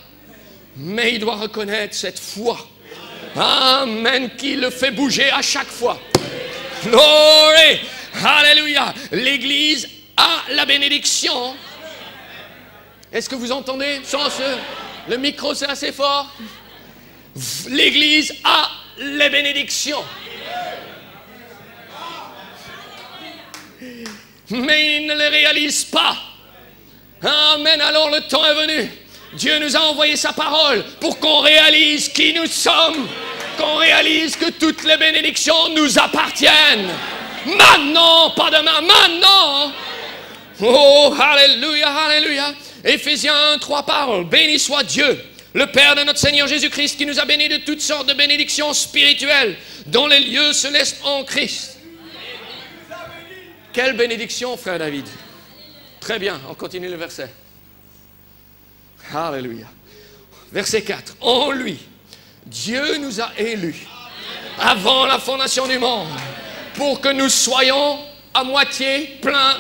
Mais il doit reconnaître cette foi. Amen, qui le fait bouger à chaque fois. Glory. Hallelujah. L'Église a la bénédiction. Est-ce que vous entendez? Le micro, c'est assez fort. L'Église a les bénédictions. Mais ils ne les réalisent pas. Amen. Alors le temps est venu. Dieu nous a envoyé sa parole pour qu'on réalise qui nous sommes, qu'on réalise que toutes les bénédictions nous appartiennent. Maintenant, pas demain, maintenant. Oh, alléluia, alléluia. Éphésiens 1:3 parle. Béni soit Dieu, le Père de notre Seigneur Jésus-Christ, qui nous a bénis de toutes sortes de bénédictions spirituelles dans les lieux célestes en Christ. Quelle bénédiction, frère David. Très bien, on continue le verset. Alléluia. Verset 4. En lui, Dieu nous a élus avant la fondation du monde pour que nous soyons à moitié pleins,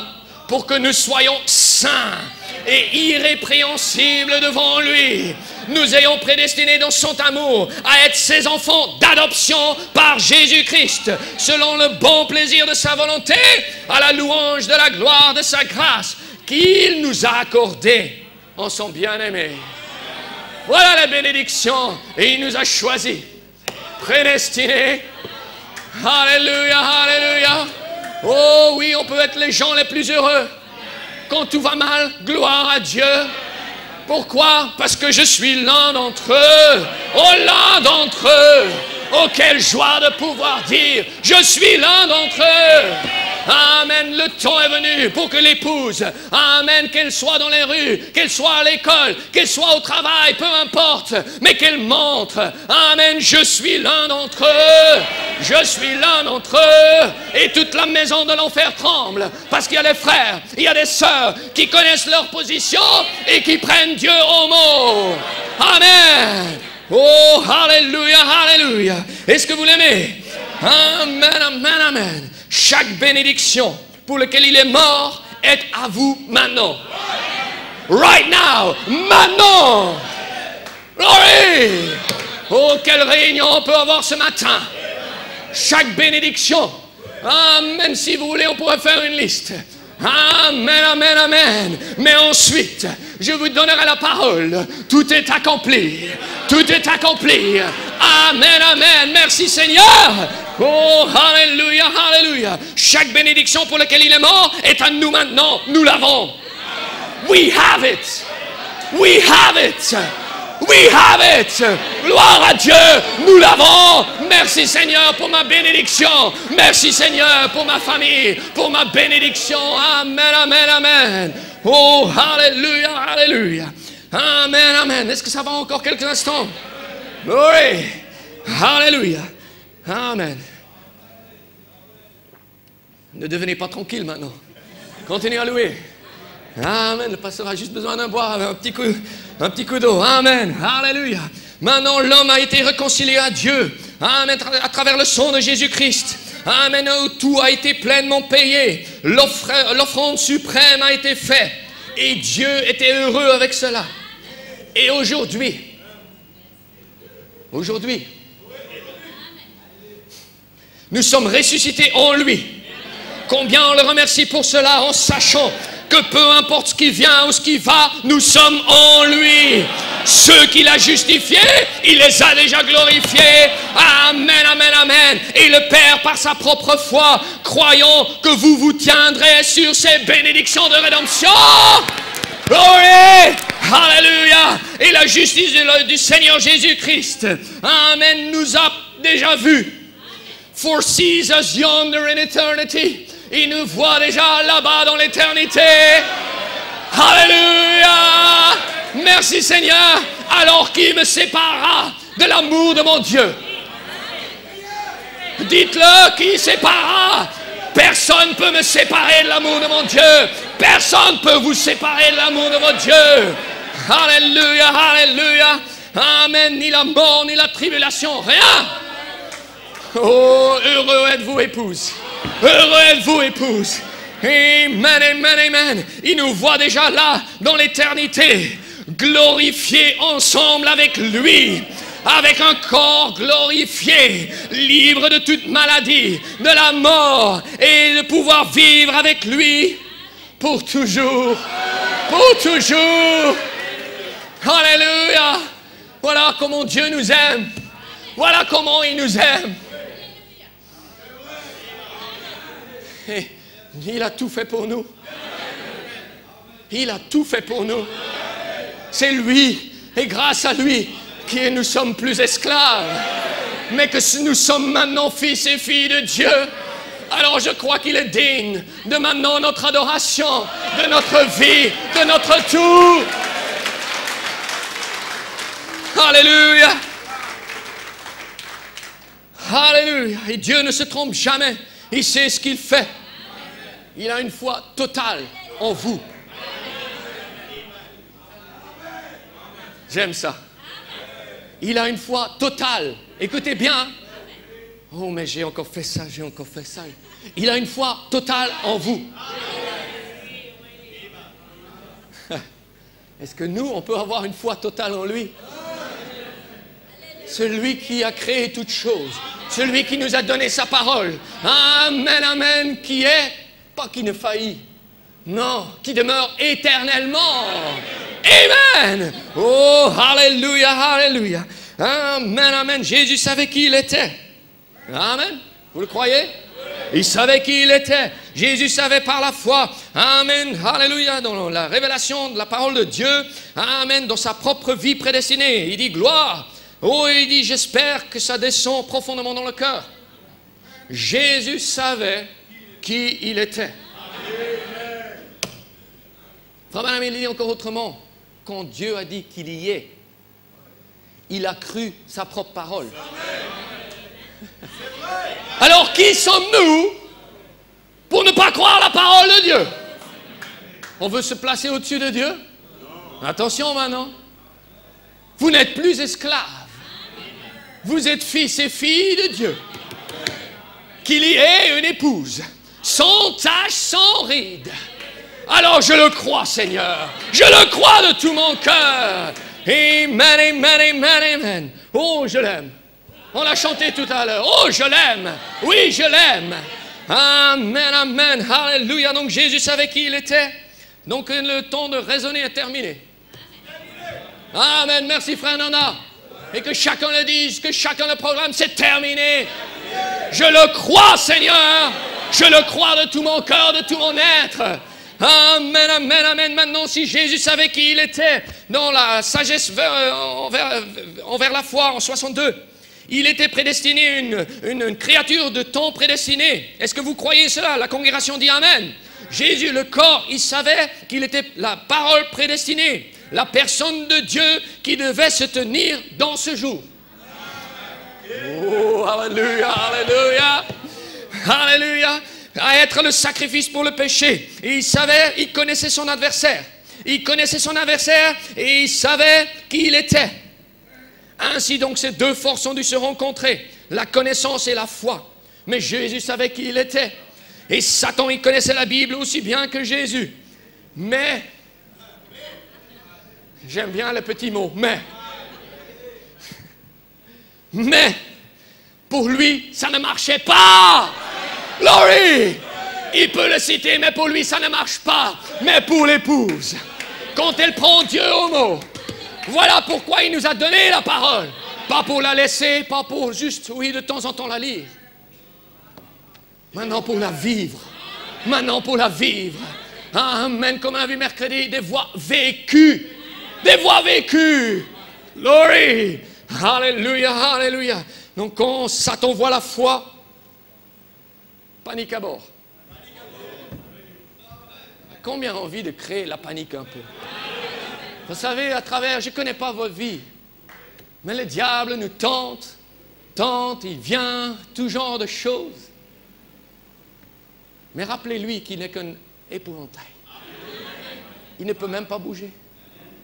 pour que nous soyons saints et irrépréhensibles devant lui. Nous ayons prédestinés dans son amour à être ses enfants d'adoption par Jésus-Christ, selon le bon plaisir de sa volonté, à la louange de la gloire de sa grâce, qu'il nous a accordée en son bien-aimé. Voilà la bénédiction. Et il nous a choisis, prédestinés. Alléluia, alléluia. Oh oui, on peut être les gens les plus heureux. Quand tout va mal, gloire à Dieu. Pourquoi? Parce que je suis l'un d'entre eux. Oh, l'un d'entre eux. Oh, quelle joie de pouvoir dire, je suis l'un d'entre eux. Amen. Le temps est venu pour que l'épouse, amen, qu'elle soit dans les rues, qu'elle soit à l'école, qu'elle soit au travail, peu importe, mais qu'elle montre, amen, je suis l'un d'entre eux. Je suis l'un d'entre eux. Et toute la maison de l'enfer tremble, parce qu'il y a des frères, il y a des sœurs qui connaissent leur position et qui prennent Dieu au mot. Amen. Oh, alléluia, alléluia. Est-ce que vous l'aimez? Amen, amen, amen. Chaque bénédiction pour laquelle il est mort est à vous maintenant. Right now. Maintenant. Glory. Oh, quelle réunion on peut avoir ce matin. Chaque bénédiction. Amen. Si vous voulez, on pourrait faire une liste. Amen, amen, amen. Mais ensuite, je vous donnerai la parole. Tout est accompli. Tout est accompli. Amen, amen. Merci Seigneur. Oh, alléluia, alléluia. Chaque bénédiction pour laquelle il est mort est à nous maintenant. Nous l'avons. We have it. We have it. We have it. Gloire à Dieu. Nous l'avons. Merci Seigneur pour ma bénédiction. Merci Seigneur pour ma famille, pour ma bénédiction. Amen, amen, amen. Oh, alléluia, alléluia. Amen, amen. Est-ce que ça va encore quelques instants? Glory. Alléluia. Amen. Ne devenez pas tranquille maintenant. Continuez à louer. Amen. Le pasteur a juste besoin d'un boire, un petit coup d'eau. Amen. Alléluia. Maintenant, l'homme a été réconcilié à Dieu. Amen. À travers le sang de Jésus-Christ. Amen. Tout a été pleinement payé. L'offrande suprême a été faite. Et Dieu était heureux avec cela. Et aujourd'hui, nous sommes ressuscités en lui. Combien on le remercie pour cela, en sachant que peu importe ce qui vient ou ce qui va, nous sommes en lui. Ceux qu'il a justifiés, il les a déjà glorifiés. Amen, amen, amen. Et le Père, par sa propre foi, croyons que vous vous tiendrez sur ces bénédictions de rédemption. Glory! Alléluia! Et la justice du Seigneur Jésus-Christ, amen, nous a déjà vus. Foresees us yonder in eternity. Il nous voit déjà là-bas dans l'éternité. Alléluia! Merci Seigneur. Alors qui me séparera de l'amour de mon Dieu? Dites-le, qui séparera? Personne ne peut me séparer de l'amour de mon Dieu. Personne ne peut vous séparer de l'amour de votre Dieu. Alléluia, alléluia. Amen. Ni la mort, ni la tribulation, rien. Oh, heureux êtes-vous, épouse. Heureux êtes-vous, épouse. Amen, amen, amen. Il nous voit déjà là, dans l'éternité, glorifiés ensemble avec lui. Avec un corps glorifié, libre de toute maladie, de la mort, et de pouvoir vivre avec lui pour toujours. Pour toujours. Alléluia. Voilà comment Dieu nous aime. Voilà comment il nous aime. Et il a tout fait pour nous. Il a tout fait pour nous. C'est lui, et grâce à lui, que nous sommes plus esclaves, mais que nous sommes maintenant fils et filles de Dieu. Alors je crois qu'il est digne de maintenant notre adoration, de notre vie, de notre tout. Alléluia. Alléluia. Et Dieu ne se trompe jamais. Il sait ce qu'il fait. Il a une foi totale en vous. J'aime ça. Il a une foi totale. Écoutez bien. Oh, mais j'ai encore fait ça, j'ai encore fait ça. Il a une foi totale en vous. Est-ce que nous, on peut avoir une foi totale en lui? Celui qui a créé toutes choses. Celui qui nous a donné sa parole. Amen, amen. Qui est, pas qui ne faillit. Non, qui demeure éternellement. Amen. Oh, alléluia, alléluia. Amen, amen. Jésus savait qui il était. Amen. Vous le croyez? Il savait qui il était. Jésus savait par la foi. Amen. Alléluia. Dans la révélation de la parole de Dieu. Amen. Dans sa propre vie prédestinée. Il dit gloire. Oh, il dit j'espère que ça descend profondément dans le cœur. Jésus savait qui il était. Frère Branham, il dit encore autrement. Quand Dieu a dit qu'il y est, il a cru sa propre parole. Alors qui sommes-nous pour ne pas croire la parole de Dieu? On veut se placer au-dessus de Dieu? Attention maintenant. Vous n'êtes plus esclaves. Vous êtes fils et filles de Dieu. Qu'il y ait une épouse, sans tache, sans ride. Alors je le crois, Seigneur. Je le crois de tout mon cœur. Amen, amen, amen, amen. Oh, je l'aime. On l'a chanté tout à l'heure. Oh, je l'aime. Oui, je l'aime. Amen, amen. Alléluia. Donc Jésus savait qui il était. Donc le temps de raisonner est terminé. Amen. Merci, frère Nana. Et que chacun le dise, que chacun le proclame, c'est terminé. Je le crois, Seigneur. Je le crois de tout mon cœur, de tout mon être. Amen, amen, amen. Maintenant, si Jésus savait qui il était, dans la sagesse envers la foi en 62, il était prédestiné, une créature de temps prédestinée. Est-ce que vous croyez cela? La congrégation dit Amen. Jésus, le corps, il savait qu'il était la parole prédestinée, la personne de Dieu qui devait se tenir dans ce jour. Oh, alléluia, alléluia, alléluia. À être le sacrifice pour le péché. Et il savait, il connaissait son adversaire. Il connaissait son adversaire et il savait qui il était. Ainsi donc ces deux forces ont dû se rencontrer, la connaissance et la foi. Mais Jésus savait qui il était. Et Satan, il connaissait la Bible aussi bien que Jésus. Mais, j'aime bien le petit mot, mais, pour lui, ça ne marchait pas. Glory! Il peut le citer, mais pour lui, ça ne marche pas. Mais pour l'épouse, quand elle prend Dieu au mot, voilà pourquoi il nous a donné la parole. Pas pour la laisser, pas pour juste, oui, de temps en temps la lire. Maintenant pour la vivre. Maintenant pour la vivre. Amen, comme on a vu mercredi, des voix vécues. Des voix vécues. Glory! Alléluia, alléluia. Donc quand Satan voit la foi, panique à bord. Combien envie de créer la panique un peu? Vous savez, à travers, je ne connais pas votre vie, mais le diable nous tente tente, il vient, tout genre de choses. Mais rappelez-lui qu'il n'est qu'un épouvantail. Il ne peut même pas bouger.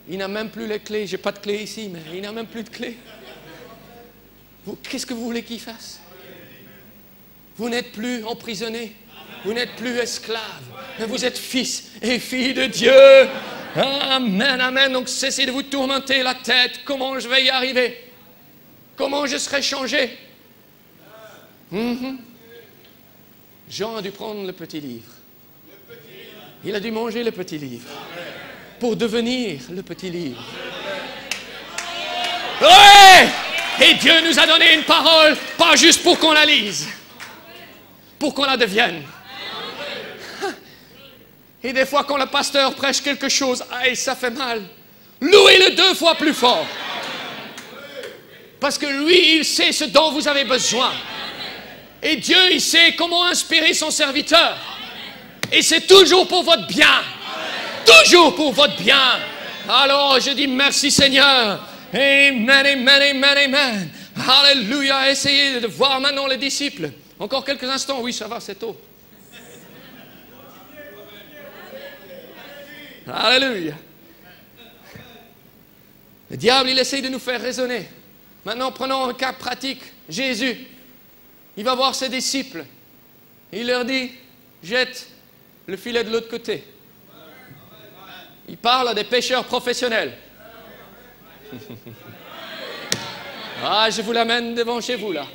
Il n'a même plus les clés. Je n'ai pas de clés ici, mais il n'a même plus de clés. Qu'est-ce que vous voulez qu'il fasse? Vous n'êtes plus emprisonné. Vous n'êtes plus esclave. Mais vous êtes fils et filles de Dieu. Amen, amen. Donc cessez de vous tourmenter la tête. Comment je vais y arriver? Comment je serai changé? Jean a dû prendre le petit livre. Il a dû manger le petit livre pour devenir le petit livre. Ouais! Et Dieu nous a donné une parole, pas juste pour qu'on la lise, pour qu'on la devienne. Et des fois, quand le pasteur prêche quelque chose, aïe, ça fait mal. Louez-le 2 fois plus fort. Parce que lui, il sait ce dont vous avez besoin. Et Dieu, il sait comment inspirer son serviteur. Et c'est toujours pour votre bien. Toujours pour votre bien. Alors, je dis merci Seigneur. Amen, amen, amen, amen. Alléluia. Essayez de voir maintenant les disciples. Encore quelques instants. Oui, ça va, c'est tôt. Alléluia. Le diable, il essaye de nous faire raisonner. Maintenant, prenons un cas pratique. Jésus, il va voir ses disciples. Il leur dit, jette le filet de l'autre côté. Il parle à des pêcheurs professionnels. Ah, je vous l'amène devant chez vous, là.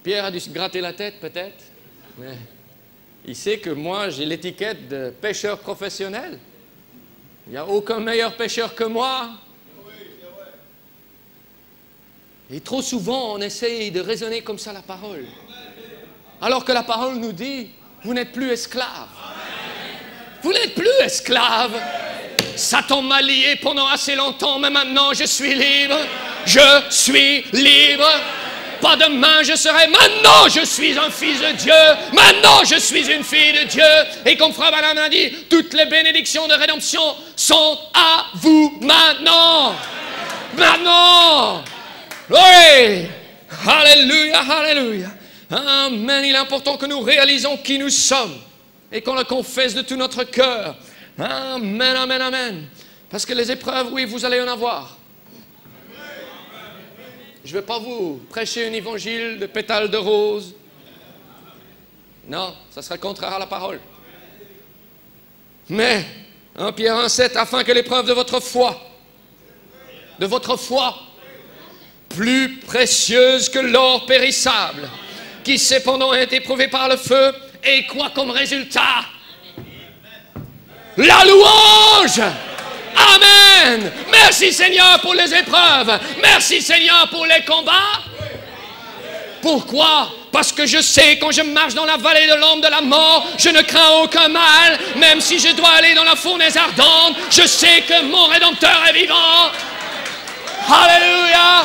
Pierre a dû se gratter la tête, peut-être. Mais il sait que moi, j'ai l'étiquette de pêcheur professionnel. Il n'y a aucun meilleur pêcheur que moi. Et trop souvent, on essaye de raisonner comme ça la parole. Alors que la parole nous dit, vous n'êtes plus esclave. Vous n'êtes plus esclave. Satan m'a lié pendant assez longtemps, mais maintenant je suis libre. Je suis libre. Pas demain je serai. Maintenant je suis un fils de Dieu. Maintenant je suis une fille de Dieu. Et comme Frère Branham a dit, toutes les bénédictions de rédemption sont à vous maintenant. Maintenant. Oui. Alléluia, alléluia. Amen. Il est important que nous réalisons qui nous sommes et qu'on le confesse de tout notre cœur. Amen, amen, amen. Parce que les épreuves, oui, vous allez en avoir. Je ne vais pas vous prêcher un évangile de pétales de rose. Non, ça serait contraire à la parole. Mais, 1 Pierre 1,7, afin que l'épreuve de votre foi, plus précieuse que l'or périssable, qui cependant a été éprouvé par le feu, et quoi comme résultat? La louange! Amen! Merci Seigneur pour les épreuves. Merci Seigneur pour les combats. Pourquoi? Parce que je sais, quand je marche dans la vallée de l'ombre de la mort, je ne crains aucun mal. Même si je dois aller dans la fournaise ardente, je sais que mon Rédempteur est vivant. Alléluia!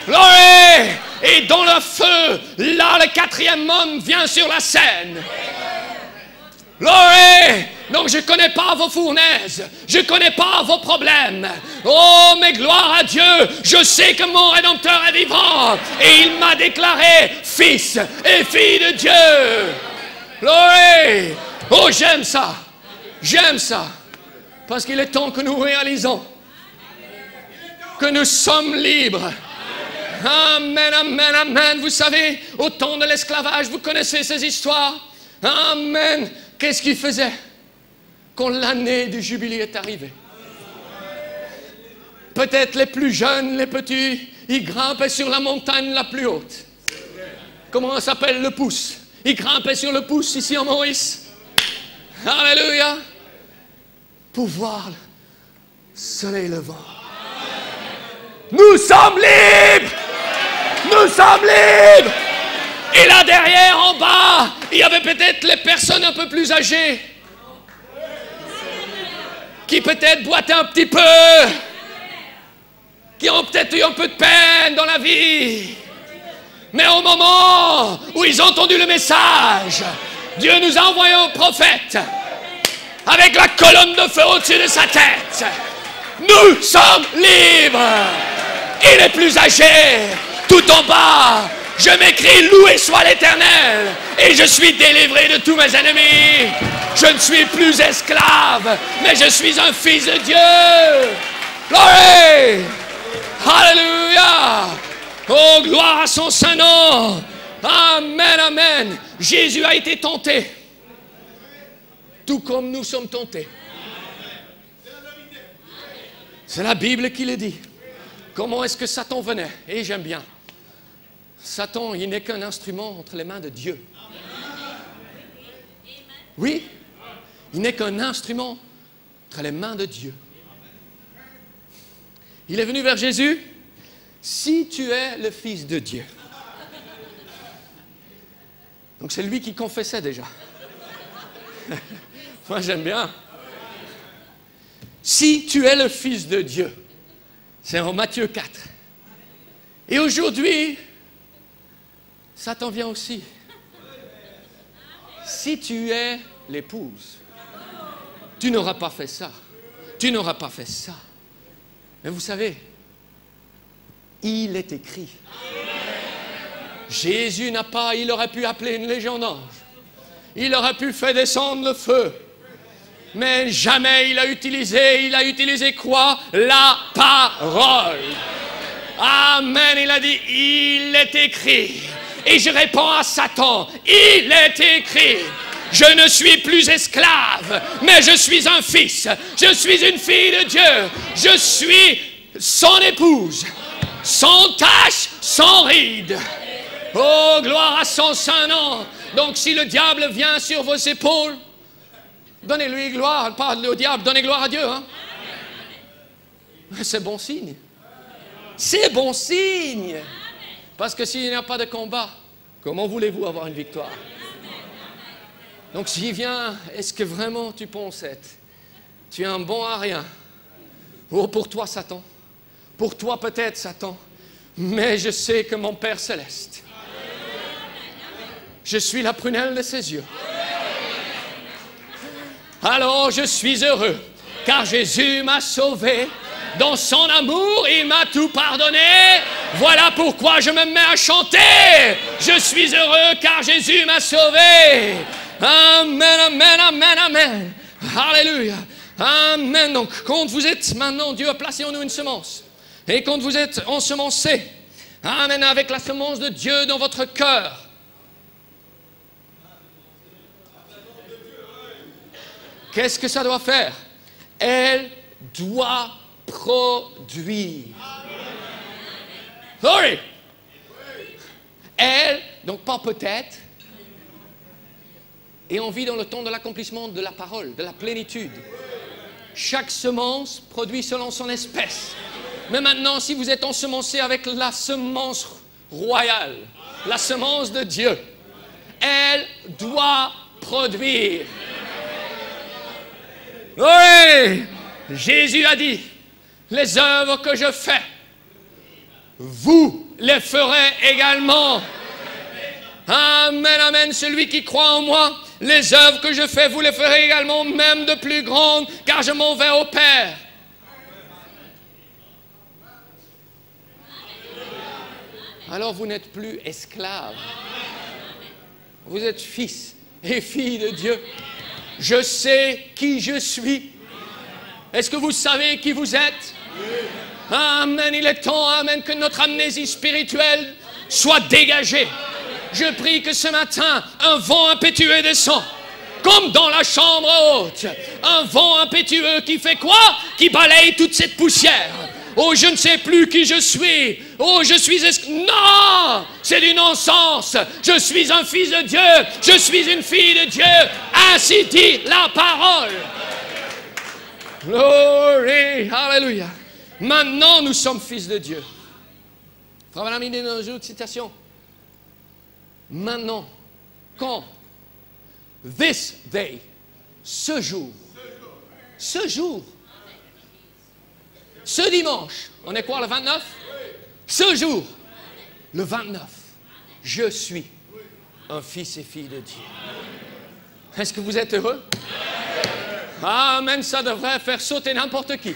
Gloire! Et dans le feu, là, le 4e homme vient sur la scène. Gloire! Donc je ne connais pas vos fournaises, je ne connais pas vos problèmes. Oh, mais gloire à Dieu, je sais que mon Rédempteur est vivant. Et il m'a déclaré fils et fille de Dieu. Gloire! Oh, j'aime ça. J'aime ça. Parce qu'il est temps que nous réalisons que nous sommes libres. Amen, amen, amen. Vous savez, au temps de l'esclavage, vous connaissez ces histoires. Amen. Qu'est-ce qu'il faisait quand l'année du jubilé est arrivée? Peut-être les plus jeunes, les petits, ils grimpaient sur la montagne la plus haute. Comment ça s'appelle, le pouce? Ils grimpaient sur le pouce ici en Maurice. Alléluia. Pour voir le soleil levant. Nous sommes libres! Nous sommes libres! Et là derrière, en bas, il y avait peut-être les personnes un peu plus âgées qui peut-être boitaient un petit peu, qui ont peut-être eu un peu de peine dans la vie. Mais au moment où ils ont entendu le message, Dieu nous a envoyé un prophète avec la colonne de feu au-dessus de sa tête. Nous sommes libres. il est plus âgé. Tout en bas, je m'écris loué soit l'Éternel et je suis délivré de tous mes ennemis. Je ne suis plus esclave, mais je suis un fils de Dieu. Glory! Alléluia! Oh, gloire à son saint nom! Amen, amen. Jésus a été tenté, tout comme nous sommes tentés. C'est la Bible qui le dit. Comment est-ce que Satan venait? Et j'aime bien. Satan, il n'est qu'un instrument entre les mains de Dieu. Oui, il n'est qu'un instrument entre les mains de Dieu. Il est venu vers Jésus. Si tu es le Fils de Dieu. Donc c'est lui qui confessait déjà. Moi j'aime bien. Si tu es le Fils de Dieu. C'est en Matthieu 4. Et aujourd'hui, Satan vient aussi. Si tu es l'épouse, tu n'auras pas fait ça. Tu n'auras pas fait ça. Mais vous savez, il est écrit. Jésus n'a pas, il aurait pu appeler une légion d'anges. Il aurait pu faire descendre le feu. Mais jamais il a utilisé quoi? La parole. Amen, il a dit, il est écrit. Et je réponds à Satan, il est écrit. Je ne suis plus esclave, mais je suis un fils. Je suis une fille de Dieu. Je suis son épouse, sans tache, sans ride. Oh, gloire à son saint nom. Donc si le diable vient sur vos épaules, donnez-lui gloire, pas au diable, donnez gloire à Dieu. Hein? C'est bon signe. C'est bon signe. Parce que s'il n'y a pas de combat, comment voulez-vous avoir une victoire? Donc s'il vient, est-ce que vraiment tu penses être? Tu es un bon à rien. Oh, pour toi, Satan. Pour toi, peut-être, Satan. Mais je sais que mon Père Céleste, je suis la prunelle de ses yeux. Alors je suis heureux, car Jésus m'a sauvé. Dans son amour, il m'a tout pardonné. Voilà pourquoi je me mets à chanter. Je suis heureux, car Jésus m'a sauvé. Amen, amen, amen, amen. Alléluia. Amen. Donc, quand vous êtes maintenant, Dieu a placé en nous une semence. Et quand vous êtes ensemencé, amen, avec la semence de Dieu dans votre cœur, qu'est-ce que ça doit faire? Elle doit produire. Glory. Elle, donc pas peut-être, et on vit dans le temps de l'accomplissement de la parole, de la plénitude. Chaque semence produit selon son espèce. Mais maintenant, si vous êtes ensemencé avec la semence royale, la semence de Dieu, elle doit produire. Oui, Jésus a dit, les œuvres que je fais, vous les ferez également. Amen, amen. Celui qui croit en moi, les œuvres que je fais, vous les ferez également, même de plus grandes, car je m'en vais au Père. Alors vous n'êtes plus esclaves. Vous êtes fils et filles de Dieu. Je sais qui je suis. Est-ce que vous savez qui vous êtes? Amen. Il est temps, amen, que notre amnésie spirituelle soit dégagée. Je prie que ce matin, un vent impétueux descend, comme dans la chambre haute. Un vent impétueux qui fait quoi? Qui balaye toute cette poussière. Oh, je ne sais plus qui je suis. Oh, je suis... Non! C'est du non-sens. Je suis un fils de Dieu. Je suis une fille de Dieu. Ainsi dit la parole. Glory. Alléluia. Maintenant, nous sommes fils de Dieu. Frère Vanami, dans une autre citation. Maintenant, quand? This day. Ce jour. Ce jour. Ce dimanche, on est quoi, le 29? Ce jour, le 29, je suis un fils et fille de Dieu. Est-ce que vous êtes heureux? Amen, ça devrait faire sauter n'importe qui.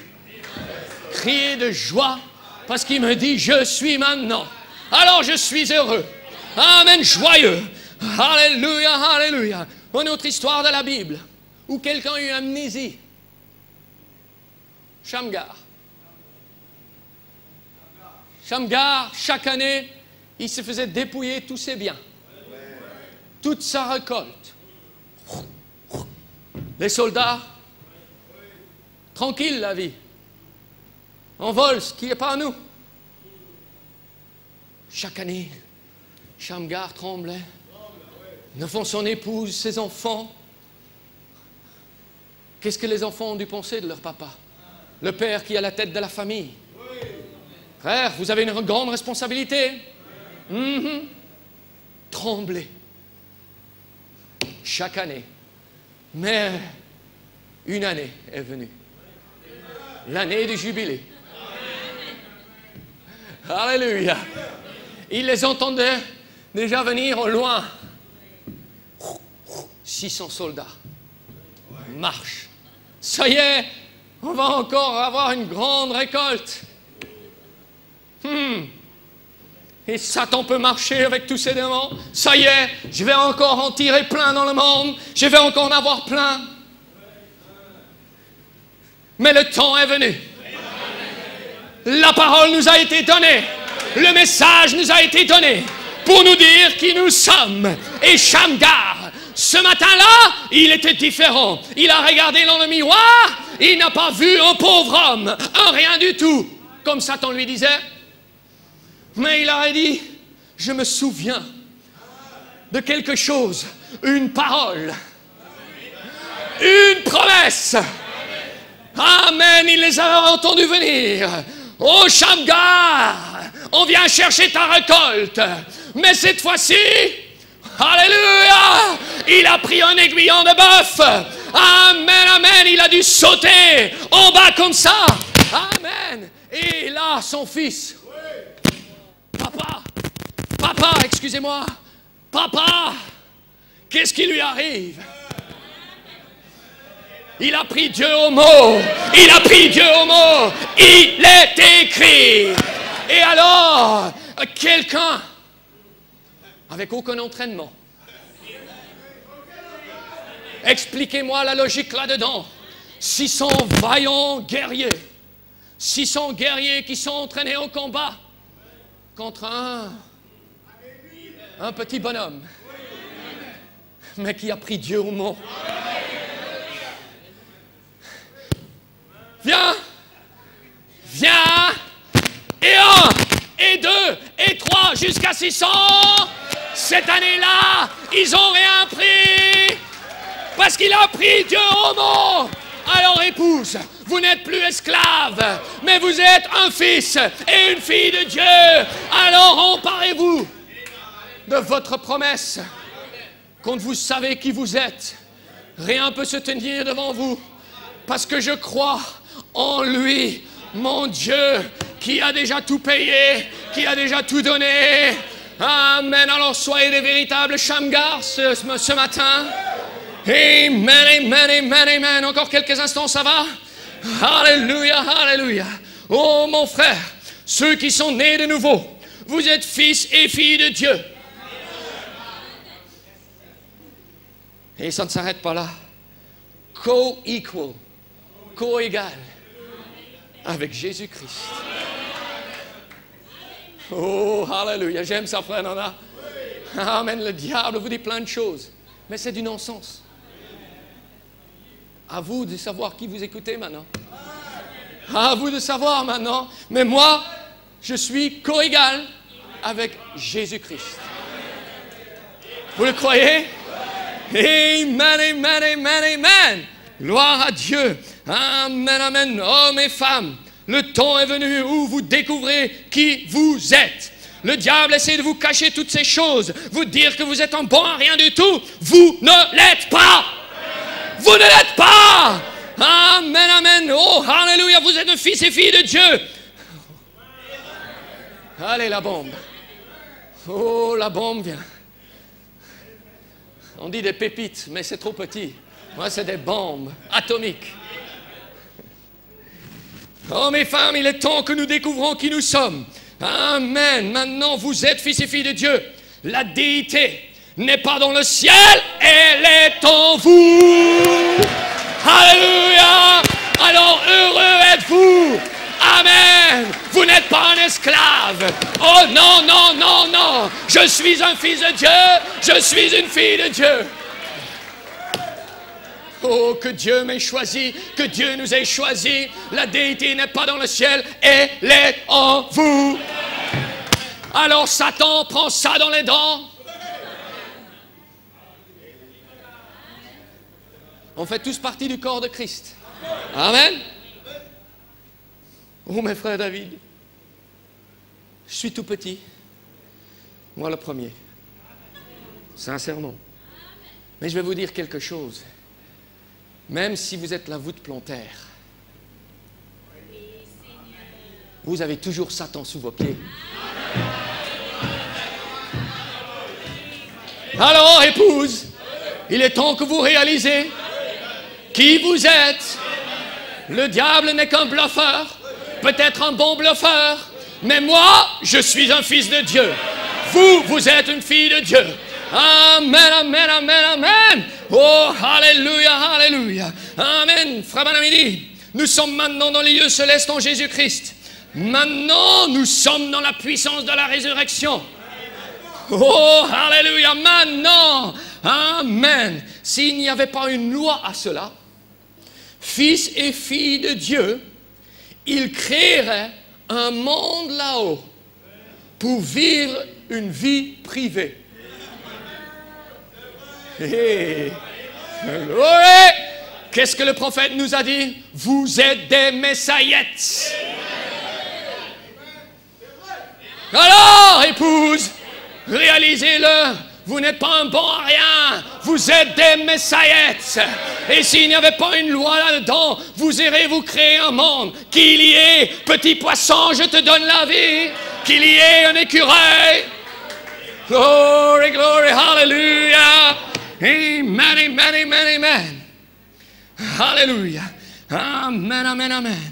Crier de joie Parce qu'il me dit, je suis maintenant. Alors je suis heureux. Amen, joyeux. Alléluia, alléluia. Une autre histoire de la Bible où quelqu'un a eu amnésie. Shamgar. Shamgar, chaque année, il se faisait dépouiller tous ses biens. Toute sa récolte. Les soldats, tranquille la vie. On vole ce qui n'est pas à nous. Chaque année, Shamgar tremblait devant son épouse, ses enfants. Qu'est-ce que les enfants ont dû penser de leur papa? Le père qui est à la tête de la famille. Frère, vous avez une grande responsabilité. Tremblez. Chaque année. Mais une année est venue. L'année du jubilé. Alléluia. Il les entendait déjà venir au loin. 600 soldats. Marche. Ça y est, on va encore avoir une grande récolte. Et Satan peut marcher avec tous ses démons. Ça y est, je vais encore en tirer plein dans le monde. Je vais encore en avoir plein. Mais le temps est venu. La parole nous a été donnée. Le message nous a été donné pour nous dire qui nous sommes. Et Shamgar, ce matin-là, il était différent. Il a regardé dans le miroir. Il n'a pas vu un pauvre homme, un rien du tout, comme Satan lui disait. Mais il a dit, je me souviens de quelque chose, une parole, une promesse. Amen, il les a entendus venir. Oh Shamgar, on vient chercher ta récolte. Mais cette fois-ci, alléluia, il a pris un aiguillon de bœuf. Amen, amen, il a dû sauter en bas comme ça. Amen. Et là, son fils. Papa, excusez-moi. Papa, qu'est-ce qui lui arrive? Il a pris Dieu au mot. Il a pris Dieu au mot. Il est écrit. Et alors, quelqu'un avec aucun entraînement. Expliquez-moi la logique là-dedans. 600 vaillants guerriers. 600 guerriers qui sont entraînés au combat contre un petit bonhomme. Mais qui a pris Dieu au mot. Viens, et 1, et 2, et 3, jusqu'à 600. Cette année-là, ils n'ont rien pris, parce qu'il a pris Dieu au mot. Alors épouse, vous n'êtes plus esclave, mais vous êtes un fils et une fille de Dieu. Alors emparez-vous de votre promesse. Quand vous savez qui vous êtes, rien ne peut se tenir devant vous, parce que je crois en lui, mon Dieu, qui a déjà tout payé, qui a déjà tout donné. Amen. Alors soyez des véritables Shamgar ce matin. Amen, amen, amen, amen. Encore quelques instants, ça va? Alléluia, alléluia. Oh mon frère, ceux qui sont nés de nouveau, vous êtes fils et filles de Dieu. Et ça ne s'arrête pas là. Co-equal, co-égal avec Jésus-Christ. Oh, alléluia, j'aime ça, frère Nana. Amen, le diable vous dit plein de choses, mais c'est du non-sens. À vous de savoir qui vous écoutez maintenant. À vous de savoir maintenant. Mais moi, je suis co-égal avec Jésus-Christ. Vous le croyez? Amen, amen, amen, amen. Gloire à Dieu. Amen, amen. Hommes et femmes, le temps est venu où vous découvrez qui vous êtes. Le diable essaie de vous cacher toutes ces choses, vous dire que vous êtes un bon à rien du tout. Vous ne l'êtes pas. Vous ne l'êtes pas. Amen, amen. Oh, alléluia, vous êtes un fils et fille de Dieu. Allez, la bombe. Oh, la bombe vient. On dit des pépites, mais c'est trop petit. Moi, c'est des bombes atomiques. Oh mes femmes, il est temps que nous découvrons qui nous sommes. Amen. Maintenant, vous êtes fils et filles de Dieu. La déité n'est pas dans le ciel, elle est en vous. Alléluia. Alors heureux êtes-vous. Amen. Vous n'êtes pas un esclave. Oh non, non, non, non. Je suis un fils de Dieu. Je suis une fille de Dieu. Oh, que Dieu m'ait choisi, que Dieu nous ait choisi. La déité n'est pas dans le ciel, elle est en vous. Alors Satan prend ça dans les dents. On fait tous partie du corps de Christ. Amen. Oh mes frères David, je suis tout petit. Moi le premier. Sincèrement. Mais je vais vous dire quelque chose. Même si vous êtes la voûte plantaire, vous avez toujours Satan sous vos pieds. Alors, épouse, il est temps que vous réalisez qui vous êtes. Le diable n'est qu'un bluffeur, peut-être un bon bluffeur, mais moi, je suis un fils de Dieu. Vous, vous êtes une fille de Dieu. Amen, amen, amen, amen. Oh, alléluia, alléluia. Amen. Frère Banamidi, nous sommes maintenant dans les lieux célestes en Jésus-Christ. Maintenant, nous sommes dans la puissance de la résurrection. Oh, alléluia, maintenant. Amen. S'il n'y avait pas une loi à cela, fils et filles de Dieu, ils créeraient un monde là-haut pour vivre une vie privée. Hey. Ouais. Qu'est-ce que le prophète nous a dit? Vous êtes des messaillettes. Alors, épouse, réalisez-le. Vous n'êtes pas un bon à rien. Vous êtes des messaillettes. Et s'il n'y avait pas une loi là-dedans, vous irez vous créer un monde. Qu'il y ait, petit poisson, je te donne la vie. Qu'il y ait un écureuil. Glory, glory, hallelujah. Amen, amen, amen, amen. Alléluia. Amen, amen, amen.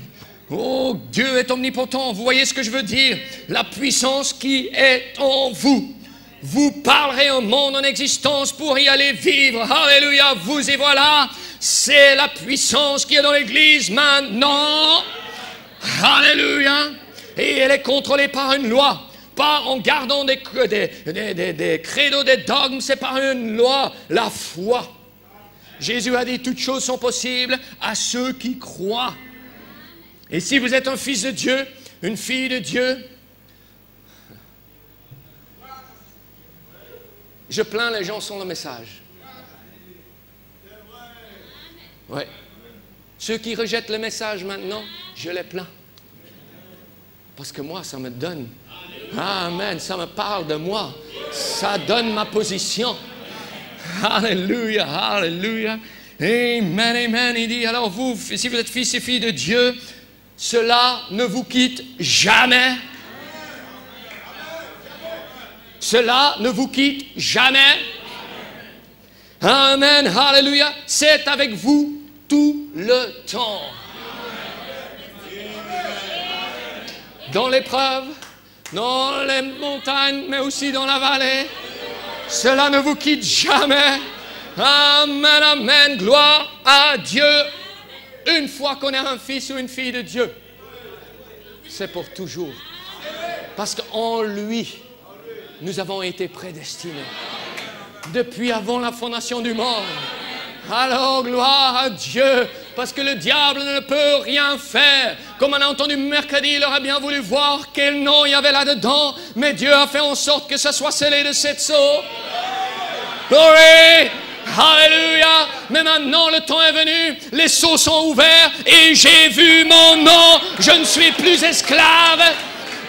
Oh, Dieu est omnipotent. Vous voyez ce que je veux dire? La puissance qui est en vous. Vous parlerez un monde en existence pour y aller vivre. Alléluia. Vous y voilà. C'est la puissance qui est dans l'Église maintenant. Alléluia. Et elle est contrôlée par une loi. Pas en gardant des credos, des dogmes, c'est par une loi, la foi. Jésus a dit, toutes choses sont possibles à ceux qui croient. Et si vous êtes un fils de Dieu, une fille de Dieu, je plains les gens sans le message. Ouais. Ceux qui rejettent le message maintenant, je les plains. Parce que moi, ça me donne. Amen, ça me parle de moi. Ça donne ma position. Alléluia, alléluia. Amen, amen. Il dit, alors vous, si vous êtes fils et filles de Dieu, cela ne vous quitte jamais. Cela ne vous quitte jamais. Amen, alléluia. C'est avec vous tout le temps. Dans l'épreuve, dans les montagnes, mais aussi dans la vallée. Cela ne vous quitte jamais. Amen, amen. Gloire à Dieu. Une fois qu'on est un fils ou une fille de Dieu, c'est pour toujours. Parce qu'en lui, nous avons été prédestinés. Depuis avant la fondation du monde. Alors, gloire à Dieu. Parce que le diable ne peut rien faire. Comme on a entendu mercredi, il aurait bien voulu voir quel nom il y avait là-dedans. Mais Dieu a fait en sorte que ça soit scellé de 7 sceaux. Glory! Alléluia! Mais maintenant le temps est venu, les sceaux sont ouverts et j'ai vu mon nom. Je ne suis plus esclave,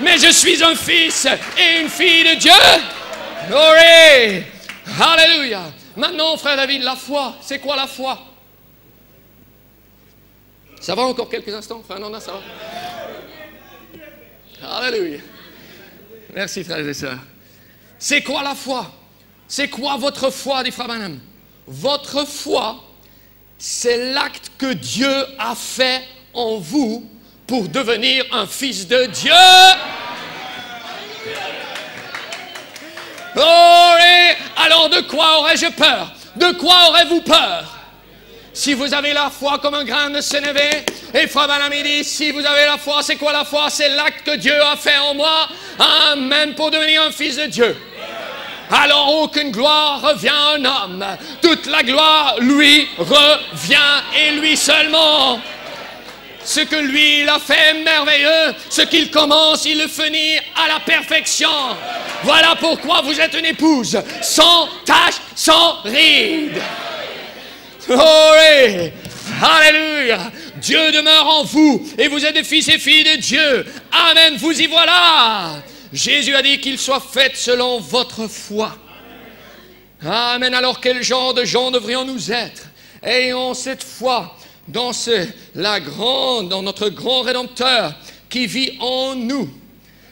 mais je suis un fils et une fille de Dieu. Glory! Alléluia! Maintenant, frère David, la foi, c'est quoi la foi? Ça va encore quelques instants, frère Nanda, ça va? Alléluia! Merci, frères et sœurs. C'est quoi la foi? C'est quoi votre foi, dit frère Branham? Votre foi, c'est l'acte que Dieu a fait en vous pour devenir un fils de Dieu. Glory! Alors de quoi aurais-je peur? De quoi aurez-vous peur? Si vous avez la foi comme un grain de sénévé, et Frère Branham dit, si vous avez la foi, c'est quoi la foi? C'est l'acte que Dieu a fait en moi, amen, pour devenir un fils de Dieu. Alors aucune gloire revient à un homme, toute la gloire lui revient et lui seulement. Ce que lui, il a fait est merveilleux. Ce qu'il commence, il le finit à la perfection. Voilà pourquoi vous êtes une épouse sans tache, sans ride. Glory! Alléluia! Dieu demeure en vous et vous êtes des fils et filles de Dieu. Amen, vous y voilà. Jésus a dit qu'il soit fait selon votre foi. Amen, alors quel genre de gens devrions-nous être? Ayons cette foi dans dans notre grand Rédempteur qui vit en nous,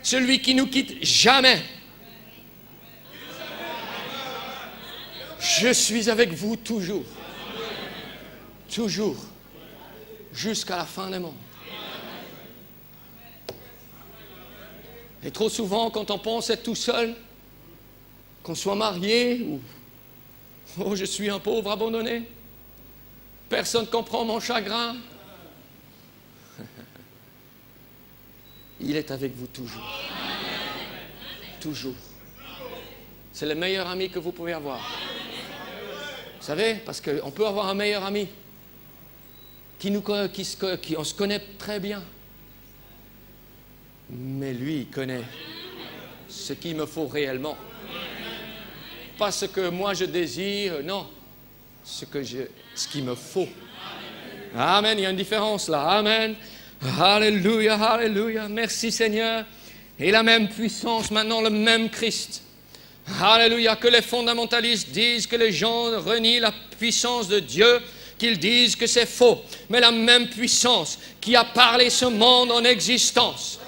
celui qui nous quitte jamais. Je suis avec vous toujours, toujours, jusqu'à la fin des mondes. Et trop souvent, quand on pense être tout seul, qu'on soit marié ou « Oh, je suis un pauvre abandonné, personne ne comprend mon chagrin. » Il est avec vous toujours. Toujours. C'est le meilleur ami que vous pouvez avoir. Vous savez, parce qu'on peut avoir un meilleur ami on se connaît très bien. Mais lui, il connaît ce qu'il me faut réellement. Pas ce que moi je désire, non. Ce qu'il me faut. Amen, il y a une différence là. Amen. Alléluia, alléluia. Merci Seigneur. Et la même puissance, maintenant le même Christ. Alléluia, que les fondamentalistes disent que les gens renient la puissance de Dieu, qu'ils disent que c'est faux. Mais la même puissance qui a parlé ce monde en existence.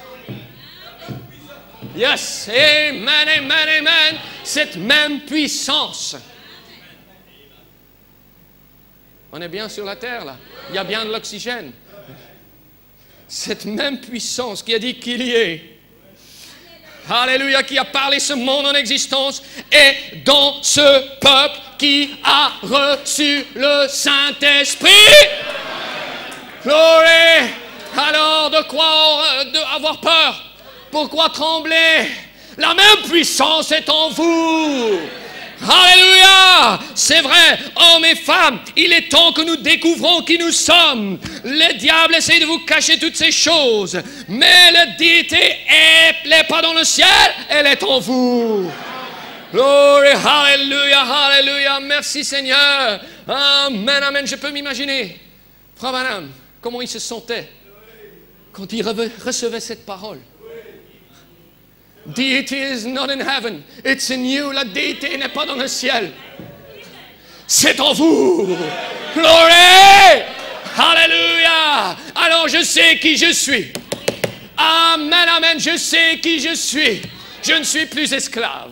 Yes, amen, amen, amen. Cette même puissance. On est bien sur la terre là. Il y a bien de l'oxygène. Cette même puissance qui a dit qu'il y est. Alléluia, qui a parlé ce monde en existence est dans ce peuple qui a reçu le Saint-Esprit. Glory. Alors de quoi avoir peur? Pourquoi trembler? La même puissance est en vous. Alléluia! C'est vrai, hommes et femmes, il est temps que nous découvrons qui nous sommes. Le diable essaie de vous cacher toutes ces choses, mais la déité, elle n'est pas dans le ciel, elle est en vous. Glory, alléluia, alléluia, merci Seigneur. Amen, amen, je peux m'imaginer, Frère Branham, comment il se sentait quand il recevait cette parole. Deity is not in heaven, it's in you. La déité n'est pas dans le ciel, c'est en vous. Glory, alléluia. Alors je sais qui je suis. Amen, amen, je sais qui je suis. Je ne suis plus esclave.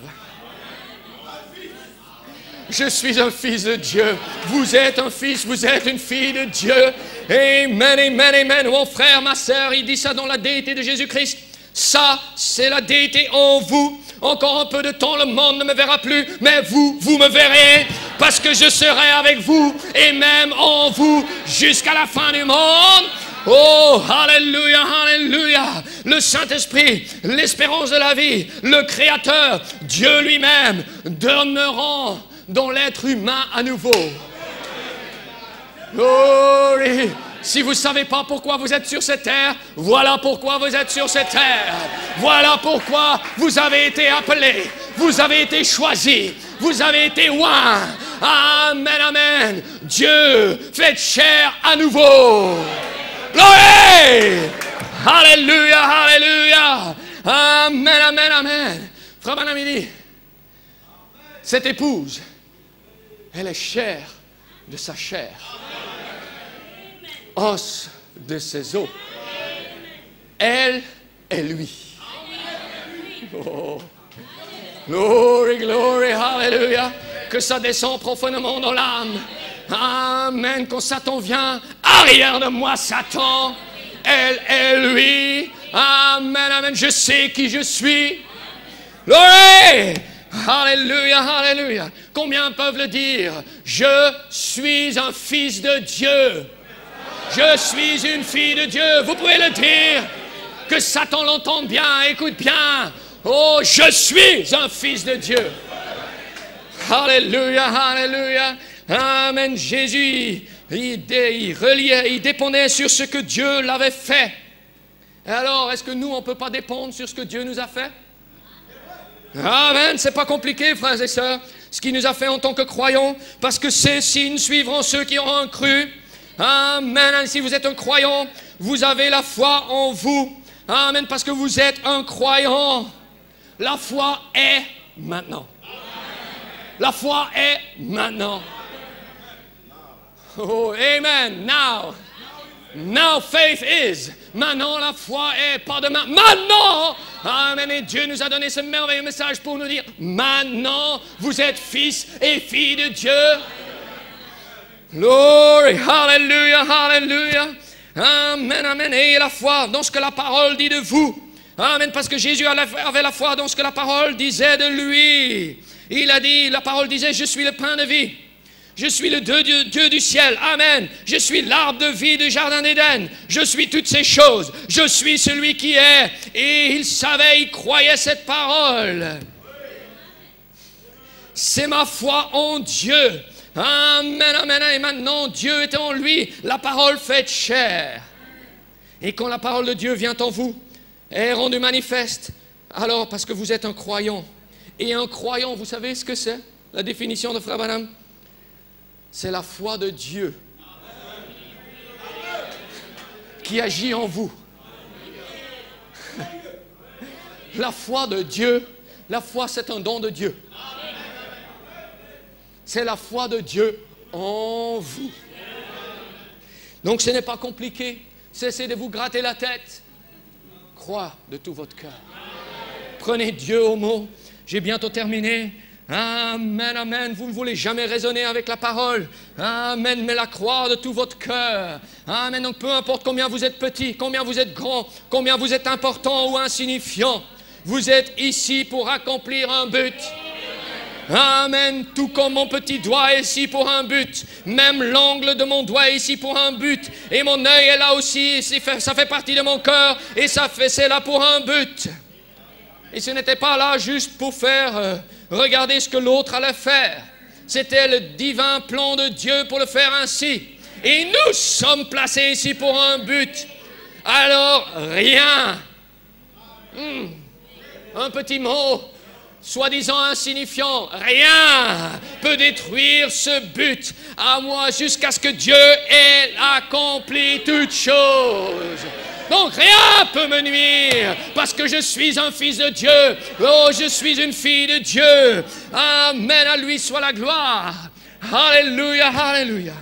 Je suis un fils de Dieu. Vous êtes un fils, vous êtes une fille de Dieu. Amen, amen, amen. Mon frère, ma sœur, il dit ça dans la déité de Jésus-Christ. Ça, c'est la déité en vous. Encore un peu de temps, le monde ne me verra plus, mais vous me verrez, parce que je serai avec vous, et même en vous, jusqu'à la fin du monde. Oh, alléluia, alléluia. Le Saint-Esprit, l'espérance de la vie, le Créateur, Dieu lui-même, demeurant dans l'être humain à nouveau. Glory. Si vous ne savez pas pourquoi vous êtes sur cette terre, voilà pourquoi vous êtes sur cette terre. Voilà pourquoi vous avez été appelés, vous avez été choisis, vous avez été oints. Amen, amen. Dieu fait chair à nouveau. Glory! Alléluia, alléluia. Amen, amen, amen. Frère Branham dit, cette épouse, elle est chair de sa chair. Os de ses os. Elle et lui. Oh. Glory, glory, hallelujah. Que ça descend profondément dans l'âme. Amen. Quand Satan vient, arrière de moi, Satan. Elle est lui. Amen, amen. Je sais qui je suis. Glory! Alléluia, alléluia. Combien peuvent le dire? Je suis un fils de Dieu. Je suis une fille de Dieu. Vous pouvez le dire. Que Satan l'entende bien, écoute bien. Oh, je suis un fils de Dieu. Alléluia, alléluia. Amen. Jésus, il reliait, il dépendait sur ce que Dieu l'avait fait. Et alors, est-ce que nous, on ne peut pas dépendre sur ce que Dieu nous a fait? Amen. C'est pas compliqué, frères et sœurs, ce qu'il nous a fait en tant que croyants, parce que ces signes suivront ceux qui auront cru. Amen. Si vous êtes un croyant, vous avez la foi en vous. Amen. Parce que vous êtes un croyant. La foi est maintenant. La foi est maintenant. Oh, amen. Now. Now faith is. Maintenant la foi est. Pas demain. Maintenant. Amen. Et Dieu nous a donné ce merveilleux message pour nous dire, maintenant, vous êtes fils et filles de Dieu. Glory. Hallelujah. Hallelujah. Amen. Amen. Et la foi dans ce que la parole dit de vous. Amen. Parce que Jésus avait la foi dans ce que la parole disait de lui. Il a dit, la parole disait, je suis le pain de vie. Je suis le Dieu du ciel. Amen. Je suis l'arbre de vie du jardin d'Éden. Je suis toutes ces choses. Je suis celui qui est. Et il savait, il croyait cette parole. C'est ma foi en Dieu. Amen, amen. Et maintenant, Dieu est en lui. La parole faite chair. Et quand la parole de Dieu vient en vous, est rendue manifeste, alors parce que vous êtes un croyant. Et un croyant, vous savez ce que c'est? La définition de Frère Branham? C'est la foi de Dieu qui agit en vous. La foi de Dieu, la foi c'est un don de Dieu. C'est la foi de Dieu en vous. Donc ce n'est pas compliqué. Cessez de vous gratter la tête. Crois de tout votre cœur. Prenez Dieu au mot. J'ai bientôt terminé. Amen, amen. Vous ne voulez jamais raisonner avec la parole. Amen, mais la croire de tout votre cœur. Amen. Donc peu importe combien vous êtes petit, combien vous êtes grand, combien vous êtes important ou insignifiant, vous êtes ici pour accomplir un but. Amen. Tout comme mon petit doigt est ici pour un but. Même l'angle de mon doigt est ici pour un but. Et mon œil est là aussi. Ça fait partie de mon cœur. Et c'est là pour un but. Et ce n'était pas là juste pour faire regarder ce que l'autre allait faire. C'était le divin plan de Dieu pour le faire ainsi. Et nous sommes placés ici pour un but. Alors, rien. Un petit mot, soi-disant insignifiant, rien peut détruire ce but à moi jusqu'à ce que Dieu ait accompli toutes choses. Donc rien peut me nuire parce que je suis un fils de Dieu. Oh, je suis une fille de Dieu. Amen, à lui soit la gloire. Alléluia, alléluia.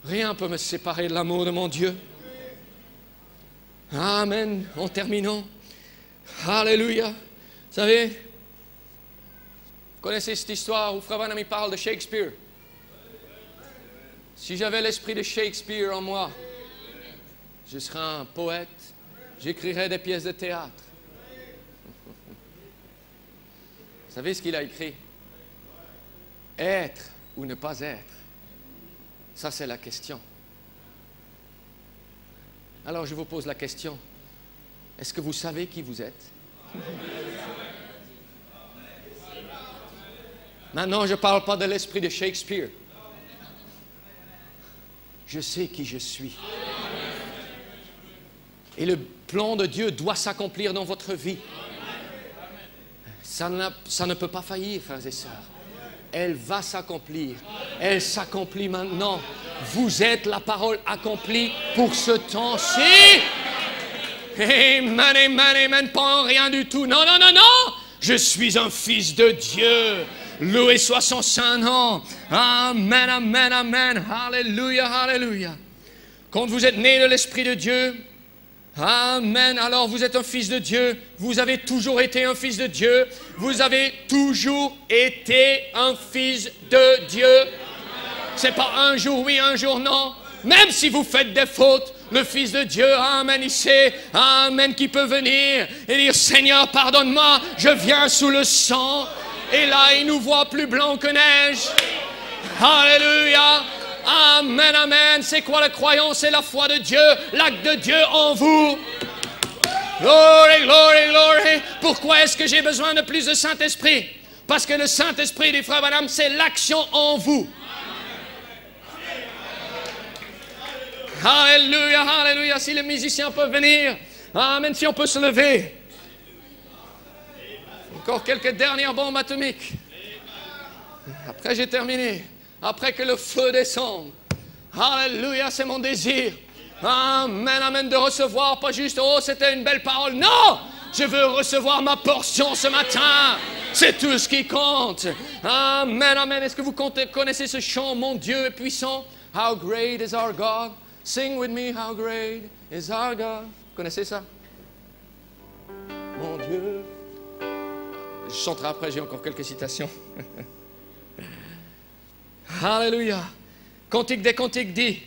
Rien ne peut me séparer de l'amour de mon Dieu. Amen, en terminant. Alléluia. Vous savez, vous connaissez cette histoire où Frère Branham parle de Shakespeare. Si j'avais l'esprit de Shakespeare en moi, je serais un poète, j'écrirais des pièces de théâtre. Vous savez ce qu'il a écrit? Être ou ne pas être? Ça, c'est la question. Alors, je vous pose la question. Est-ce que vous savez qui vous êtes? Maintenant, je ne parle pas de l'esprit de Shakespeare. Je sais qui je suis. Et le plan de Dieu doit s'accomplir dans votre vie. Ça ne peut pas faillir, frères et sœurs. Elle va s'accomplir. Elle s'accomplit maintenant. Vous êtes la parole accomplie pour ce temps-ci. Amen, amen, amen. Pas rien du tout. Non, non, non, non. Je suis un fils de Dieu. Loué soit son saint nom. Amen, amen, amen. Alléluia, alléluia. Quand vous êtes né de l'Esprit de Dieu, amen, alors vous êtes un fils de Dieu. Vous avez toujours été un fils de Dieu. Vous avez toujours été un fils de Dieu. C'est pas un jour oui, un jour non. Même si vous faites des fautes, le Fils de Dieu, amen, il sait, amen, qui peut venir et dire, Seigneur, pardonne-moi, je viens sous le sang. Et là, il nous voit plus blanc que neige. Alléluia. Amen, amen. C'est quoi la croyance? C'est la foi de Dieu, l'acte de Dieu en vous. Glory, glory, glory. Pourquoi est-ce que j'ai besoin de plus de Saint-Esprit? Parce que le Saint-Esprit du frère Branham, c'est l'action en vous. Alléluia, alléluia. Si les musiciens peuvent venir, amen, si on peut se lever. Encore quelques dernières bombes atomiques. Après, j'ai terminé. Après que le feu descende. Alléluia, c'est mon désir. Amen, amen, de recevoir, pas juste, oh, c'était une belle parole. Non, je veux recevoir ma portion ce matin. C'est tout ce qui compte. Amen, amen. Est-ce que vous connaissez ce chant, Mon Dieu est puissant? How great is our God? Sing with me, how great is our God. Vous connaissez ça? Mon Dieu. Je chanterai après, j'ai encore quelques citations. Alléluia. Cantique des cantiques dit,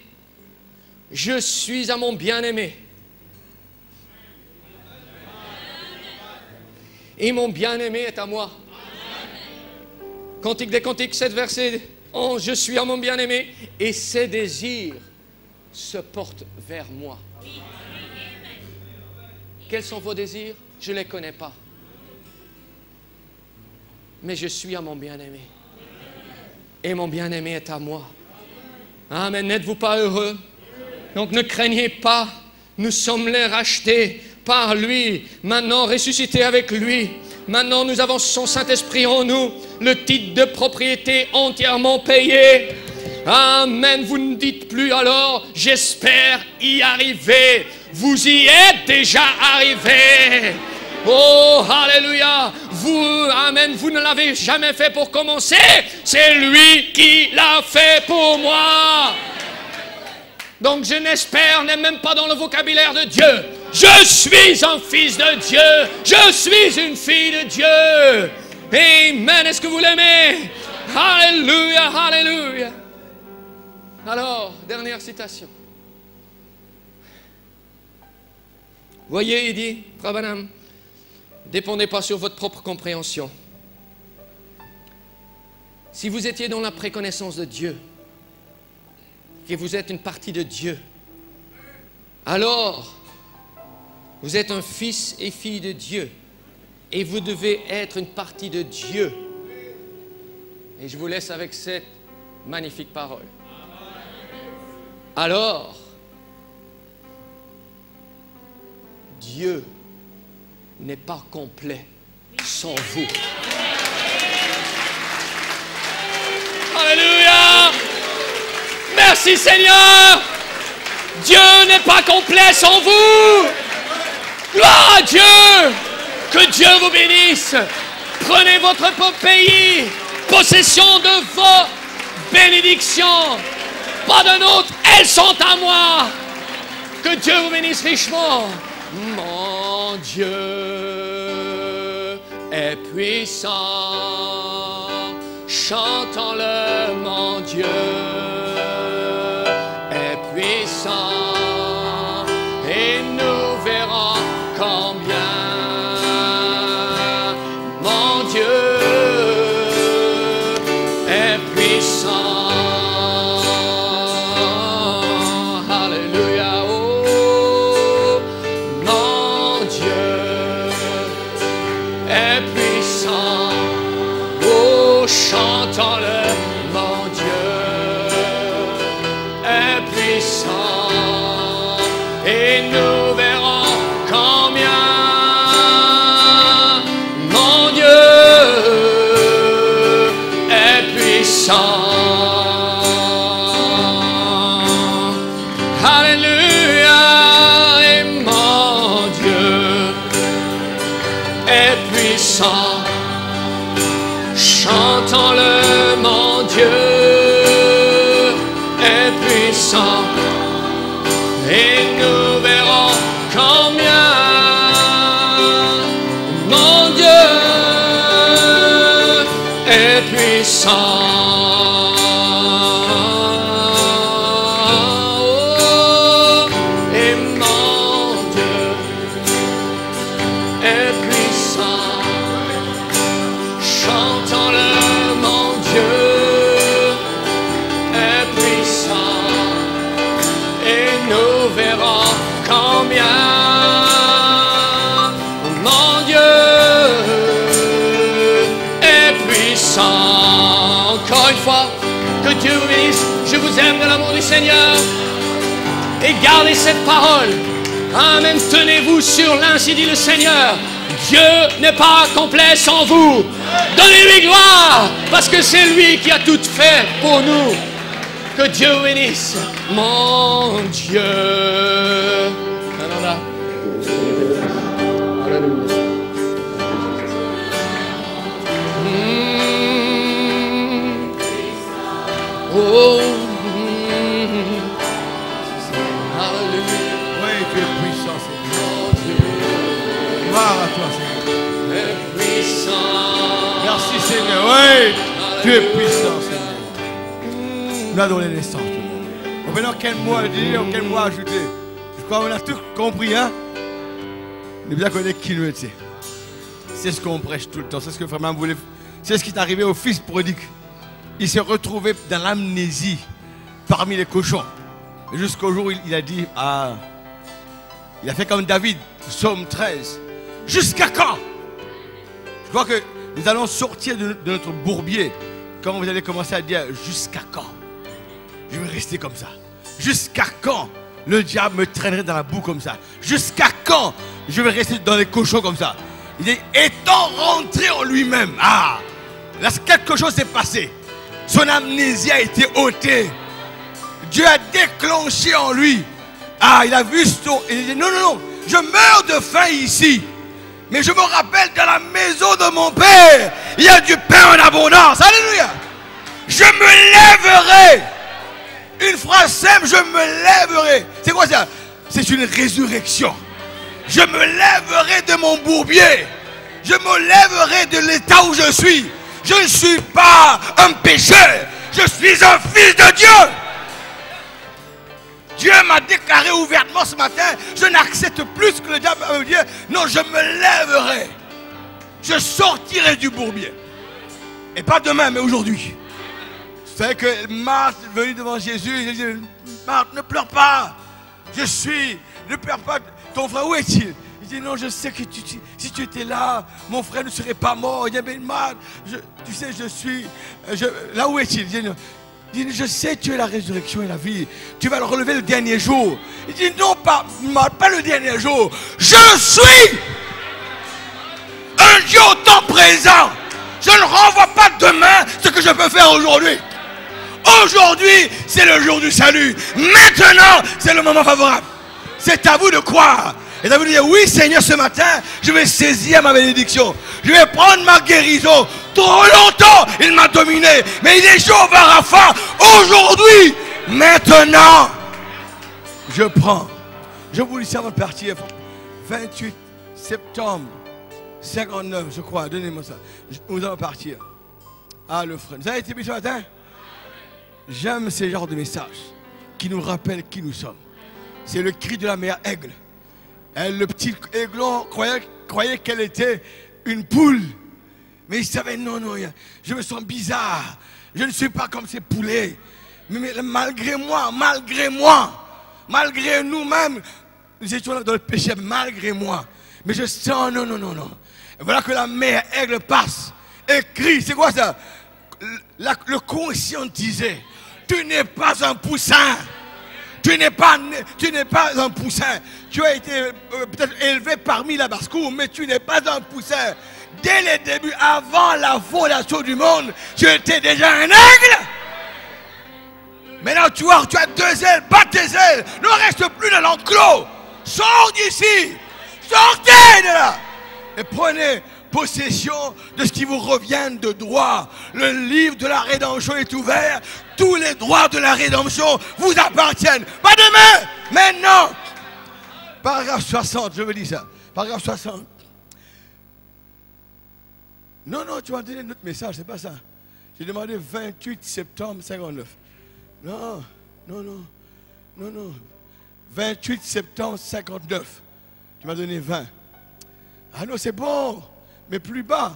je suis à mon bien-aimé. Et mon bien-aimé est à moi. Cantique des cantiques, 7 versets 11, je suis à mon bien-aimé et ses désirs se portent vers moi. Quels sont vos désirs? Je ne les connais pas. Mais je suis à mon bien-aimé. Et mon bien-aimé est à moi. Amen. N'êtes-vous pas heureux? Donc ne craignez pas. Nous sommes les rachetés par lui. Maintenant ressuscités avec lui. Maintenant nous avons son Saint-Esprit en nous. Le titre de propriété entièrement payé. Amen. Vous ne dites plus alors, j'espère y arriver. Vous y êtes déjà arrivé. Oh, alléluia. Vous, amen, vous ne l'avez jamais fait pour commencer. C'est lui qui l'a fait pour moi. Donc je n'espère, n'est même pas dans le vocabulaire de Dieu. Je suis un fils de Dieu. Je suis une fille de Dieu. Amen. Est-ce que vous l'aimez? Alléluia, alléluia. Alors, dernière citation. Voyez, il dit, Frère Branham, dépendez pas sur votre propre compréhension. Si vous étiez dans la préconnaissance de Dieu, que vous êtes une partie de Dieu, alors vous êtes un fils et fille de Dieu et vous devez être une partie de Dieu. Et je vous laisse avec cette magnifique parole. Alors, Dieu n'est pas complet sans vous. Alléluia! Merci Seigneur! Dieu n'est pas complet sans vous! Gloire à Dieu! Que Dieu vous bénisse! Prenez votre pays, possession de vos bénédictions. Pas de nôtres, elles sont à moi. Que Dieu vous bénisse richement. Mon Dieu est puissant, chantons-le, mon Dieu est puissant, et nous verrons combien mon Dieu est puissant. Chantons-le, mon Dieu est puissant, et nous verrons combien mon Dieu est puissant. Alléluia, et mon Dieu est puissant. Chantons-le, mon Dieu est puissant, et nous verrons combien mon Dieu est puissant. une fois. Que Dieu vous bénisse. Je vous aime de l'amour du Seigneur. Et gardez cette parole. Amen. Tenez-vous sur l'ainsi dit le Seigneur. Dieu n'est pas complet sans vous. Donnez-lui gloire. Parce que c'est lui qui a tout fait pour nous. Que Dieu vous bénisse. Mon Dieu. Alléluia. Oh. Oui, tu es puissant, Seigneur. Gloire à toi, Seigneur. Merci, Seigneur. Oui, tu es puissant, Seigneur. Nous adorons l'instant. Maintenant, quel mot à dire, quel mot à ajouter? Je crois qu'on a tout compris, hein? On est bien connu qui nous était. C'est ce qu'on prêche tout le temps. C'est ce que vraiment voulait. C'est ce qui est arrivé au fils prodigue. Il s'est retrouvé dans l'amnésie parmi les cochons. Jusqu'au jour où il a dit, ah, il a fait comme David, Psaume 13. Jusqu'à quand? Je crois que nous allons sortir de notre bourbier quand vous allez commencer à dire, jusqu'à quand? Je vais rester comme ça. Jusqu'à quand le diable me traînerait dans la boue comme ça? Jusqu'à quand je vais rester dans les cochons comme ça? Il dit, étant rentré en lui-même, ah, là quelque chose s'est passé. Son amnésie a été ôtée. Dieu a déclenché en lui. Ah, il a vu son... Il dit, non, non, non, je meurs de faim ici. Mais je me rappelle, dans la maison de mon Père, il y a du pain en abondance. Alléluia. Je me lèverai. Une phrase simple, je me lèverai. C'est quoi ça? C'est une résurrection. Je me lèverai de mon bourbier. Je me lèverai de l'état où je suis. Je ne suis pas un pécheur. Je suis un fils de Dieu. Dieu m'a déclaré ouvertement ce matin, je n'accepte plus ce que le diable va me dire. Non, je me lèverai. Je sortirai du bourbier. Et pas demain, mais aujourd'hui. Vous savez que Marthe est venue devant Jésus. Il dit, Marthe, ne pleure pas. Ne pleure pas. Ton frère, où est-il? Il dit, non, je sais que si tu étais là, mon frère ne serait pas mort. Il dit, mais Marthe, tu sais, là où est-il? Il dit, je sais, tu es la résurrection et la vie. Tu vas le relever le dernier jour. Il dit, non, pas le dernier jour. Je suis un Dieu au temps présent. Je ne renvoie pas demain ce que je peux faire aujourd'hui. Aujourd'hui, c'est le jour du salut. Maintenant, c'est le moment favorable. C'est à vous de croire. Et à vous de dire, oui Seigneur, ce matin, je vais saisir ma bénédiction. Je vais prendre ma guérison. Trop longtemps, il m'a dominé. Mais il est Jéhovah Rapha. Aujourd'hui, maintenant, je prends. Je vous dis ça avant de partir. 28 septembre 59, je crois. Donnez-moi ça. Nous allons partir. Ah, le frère. Vous avez été béni ce matin? J'aime ces genres de messages qui nous rappellent qui nous sommes. C'est le cri de la mère aigle. Le petit aiglon croyait qu'elle était une poule. Mais il savait, non, je me sens bizarre. Je ne suis pas comme ces poulets. Mais malgré moi, malgré nous-mêmes, nous étions dans le péché, malgré moi. Mais je sens, non. Et voilà que la mère aigle passe et crie. C'est quoi ça? Le conscientiser. Tu n'es pas un poussin. Tu n'es pas un poussin. Tu as été peut-être élevé parmi la basse-cour, mais tu n'es pas un poussin. Dès les débuts, avant la fondation du monde, tu étais déjà un aigle. Maintenant, tu as 2 ailes, bats tes ailes. Ne reste plus dans l'enclos. Sors d'ici. Sortez de là. Et prenez possession de ce qui vous revient de droit. Le livre de la rédemption est ouvert. Tous les droits de la rédemption vous appartiennent. Pas demain, maintenant. Paragraphe 60, je veux dire ça. Paragraphe 60. Non, tu m'as donné notre message, c'est pas ça. J'ai demandé 28 septembre 59. Non. 28 septembre 59. Tu m'as donné 20. Ah non, c'est bon, mais plus bas.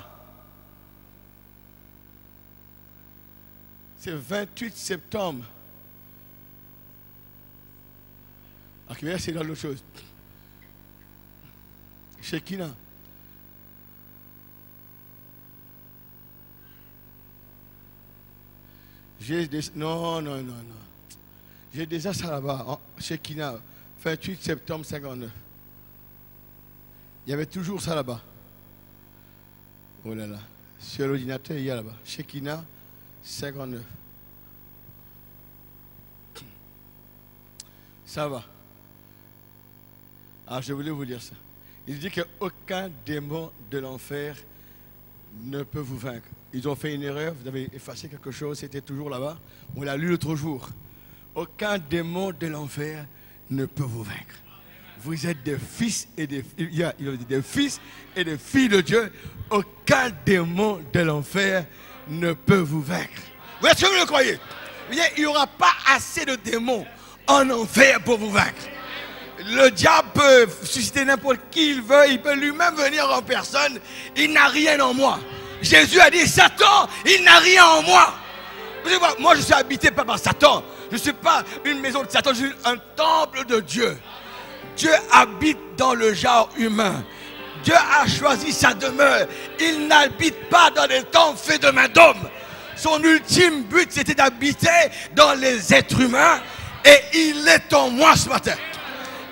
C'est 28 septembre. Ok, là, c'est dans l'autre chose. Shekinah. Non. J'ai déjà ça là-bas, chez Kina, 28 septembre 59. Il y avait toujours ça là-bas. Oh là là. Sur l'ordinateur, il y a là-bas. Chez Kina, 59. Ça va. Alors, je voulais vous dire ça. Il dit qu'aucun démon de l'enfer ne peut vous vaincre. Ils ont fait une erreur, vous avez effacé quelque chose, c'était toujours là-bas. On l'a lu l'autre jour. Aucun démon de l'enfer ne peut vous vaincre. Vous êtes des fils et des filles. Il a dit des fils et des filles de Dieu. Aucun démon de l'enfer ne peut vous vaincre. Vous êtes sûr que vous le croyez? Il n'y aura pas assez de démons en enfer pour vous vaincre. Le diable peut susciter n'importe qui il veut, il peut lui-même venir en personne. Il n'a rien en moi. Jésus a dit, Satan, il n'a rien en moi. Moi, je suis habité pas par Satan. Je ne suis pas une maison de Satan, je suis un temple de Dieu. Dieu habite dans le genre humain. Dieu a choisi sa demeure. Il n'habite pas dans des temples faits de main d'homme. Son ultime but, c'était d'habiter dans les êtres humains. Et il est en moi ce matin.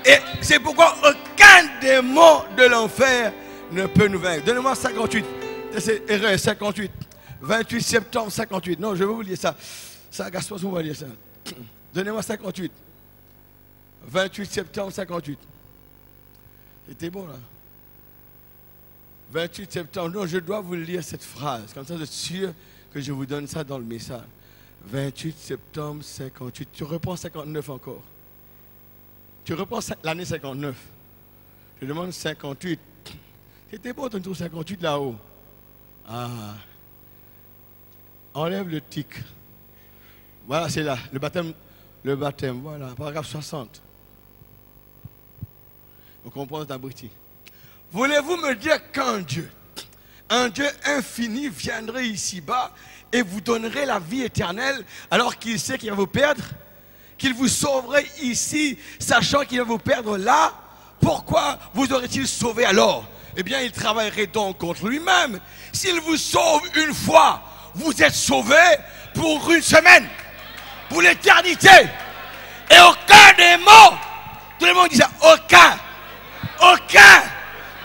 Et c'est pourquoi aucun démon de l'enfer ne peut nous vaincre. Donnez-moi 58. C'est erreur 58. 28 septembre 58. Non, je vais vous lire ça. Ça agace pas, on va lire ça. Donnez-moi 58. 28 septembre 58. C'était bon là. 28 septembre. Non, je dois vous lire cette phrase. Comme ça, je suis sûr que je vous donne ça dans le message. 28 septembre 58. Tu reprends 59 encore. Tu reprends l'année 59. Je demande 58. C'était bon ton tour 58 là-haut. Ah. Enlève le tic. Voilà, c'est là. Le baptême. Voilà. Paragraphe 60. On comprend cet abruti. Voulez-vous me dire qu'un Dieu infini viendrait ici-bas et vous donnerait la vie éternelle alors qu'il sait qu'il va vous perdre? Qu'il vous sauverait ici, sachant qu'il va vous perdre là? Pourquoi vous aurait-il sauvé alors? Eh bien, il travaillerait donc contre lui-même. S'il vous sauve une fois, vous êtes sauvé pour une semaine, pour l'éternité. Et aucun démon, tout le monde dit ça, aucun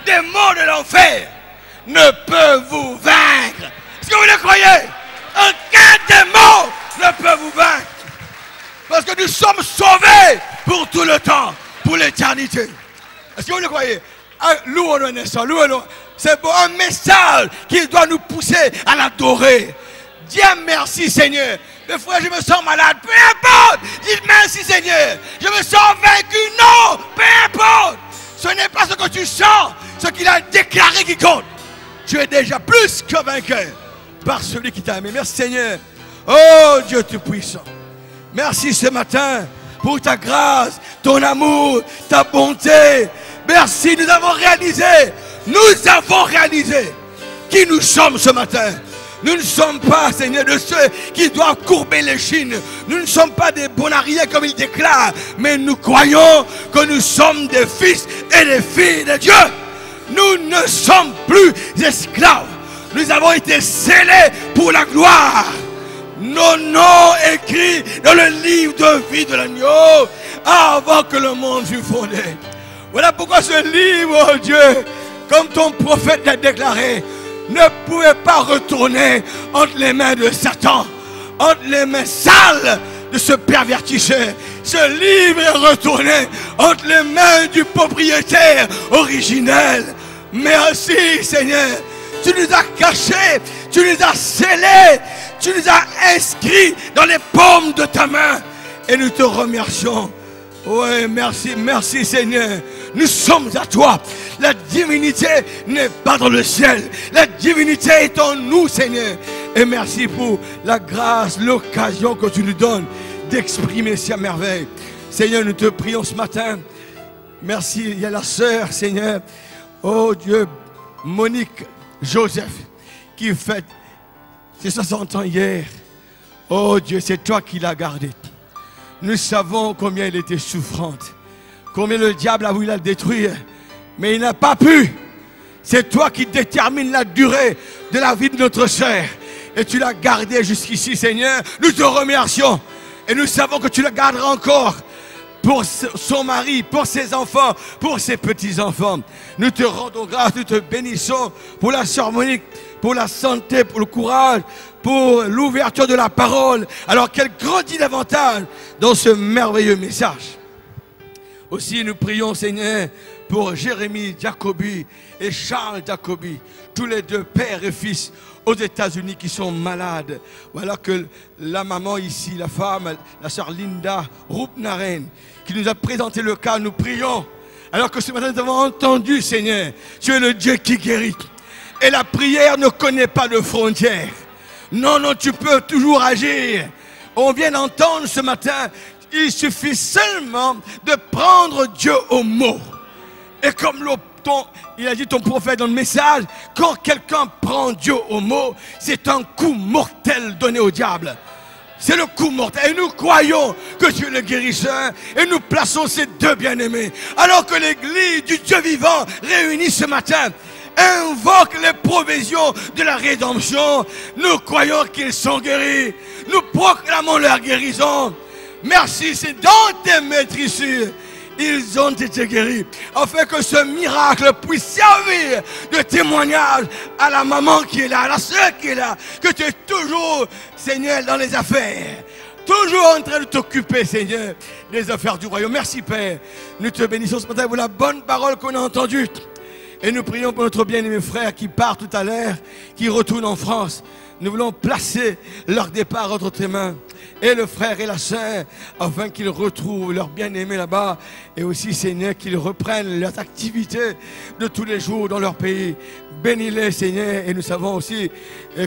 démon de l'enfer ne peut vous vaincre. Est-ce que vous le croyez? Aucun démon ne peut vous vaincre. Parce que nous sommes sauvés pour tout le temps, pour l'éternité. Est-ce que vous le croyez? Louons-le, louons-le. C'est pour un message qui doit nous pousser à l'adorer. Dis merci Seigneur. Des fois je me sens malade, peu importe. Dis merci Seigneur. Je me sens vaincu, non, peu importe. Ce n'est pas ce que tu sens, ce qu'il a déclaré qui compte. Tu es déjà plus que vainqueur par celui qui t'a aimé. Merci Seigneur. Oh Dieu Tout-Puissant. Merci ce matin pour ta grâce, ton amour, ta bonté. Merci, nous avons réalisé qui nous sommes ce matin. Nous ne sommes pas, Seigneur, de ceux qui doivent courber l'échine. Nous ne sommes pas des bonariens comme il déclare, mais nous croyons que nous sommes des fils et des filles de Dieu. Nous ne sommes plus esclaves. Nous avons été scellés pour la gloire. Nos noms écrits dans le livre de vie de l'agneau avant que le monde fût fondé. Voilà pourquoi ce livre, oh Dieu, comme ton prophète l'a déclaré, ne pouvait pas retourner entre les mains de Satan, entre les mains sales de ce pervertisseur. Ce livre est retourné entre les mains du propriétaire originel. Merci Seigneur, tu nous as cachés, tu nous as scellés, tu nous as inscrits dans les paumes de ta main et nous te remercions. Oui, merci Seigneur. Nous sommes à toi. La divinité n'est pas dans le ciel. La divinité est en nous, Seigneur. Et merci pour la grâce, l'occasion que tu nous donnes d'exprimer ces merveilles. Seigneur, nous te prions ce matin. Merci, il y a la sœur, Seigneur. Oh Dieu, Monique Joseph, qui fête ses 60 ans hier. Oh Dieu, c'est toi qui l'as gardée. Nous savons combien elle était souffrante, combien le diable a voulu la détruire, mais il n'a pas pu. C'est toi qui détermines la durée de la vie de notre sœur. et tu l'as gardé jusqu'ici, Seigneur. Nous te remercions et nous savons que tu le garderas encore pour son mari, pour ses enfants, pour ses petits-enfants. Nous te rendons grâce, nous te bénissons pour la sœur Monique, pour la santé, pour le courage, pour l'ouverture de la parole, alors qu'elle grandit davantage dans ce merveilleux message. Aussi nous prions, Seigneur, pour Jérémie Jacobi et Charles Jacobi, tous les deux pères et fils aux États-Unis qui sont malades. Voilà que la maman ici, la femme, la sœur Linda Roupnaren, qui nous a présenté le cas, nous prions. Alors que ce matin nous avons entendu, Seigneur, tu es le Dieu qui guérit. Et la prière ne connaît pas de frontières. Non, non, tu peux toujours agir. On vient d'entendre ce matin, il suffit seulement de prendre Dieu au mot. Et comme il a dit ton prophète dans le message, quand quelqu'un prend Dieu au mot, c'est un coup mortel donné au diable. C'est le coup mortel. Et nous croyons que tu es le guérisseur. Et nous plaçons ces deux bien-aimés. Alors que l'église du Dieu vivant réunie ce matin invoque les provisions de la rédemption, nous croyons qu'ils sont guéris. Nous proclamons leur guérison. Merci, c'est dans tes maîtrisures. Ils ont été guéris, afin que ce miracle puisse servir de témoignage à la maman qui est là, à la soeur qui est là, que tu es toujours, Seigneur, dans les affaires, toujours en train de t'occuper, Seigneur, des affaires du royaume. Merci, Père. Nous te bénissons ce matin pour la bonne parole qu'on a entendue. Et nous prions pour notre bien-aimé frère qui part tout à l'heure, qui retourne en France. Nous voulons placer leur départ entre tes mains. Et le frère et la sœur, afin qu'ils retrouvent leur bien-aimé là-bas. Et aussi, Seigneur, qu'ils reprennent leurs activités de tous les jours dans leur pays. Bénis-les, Seigneur. Et nous savons aussi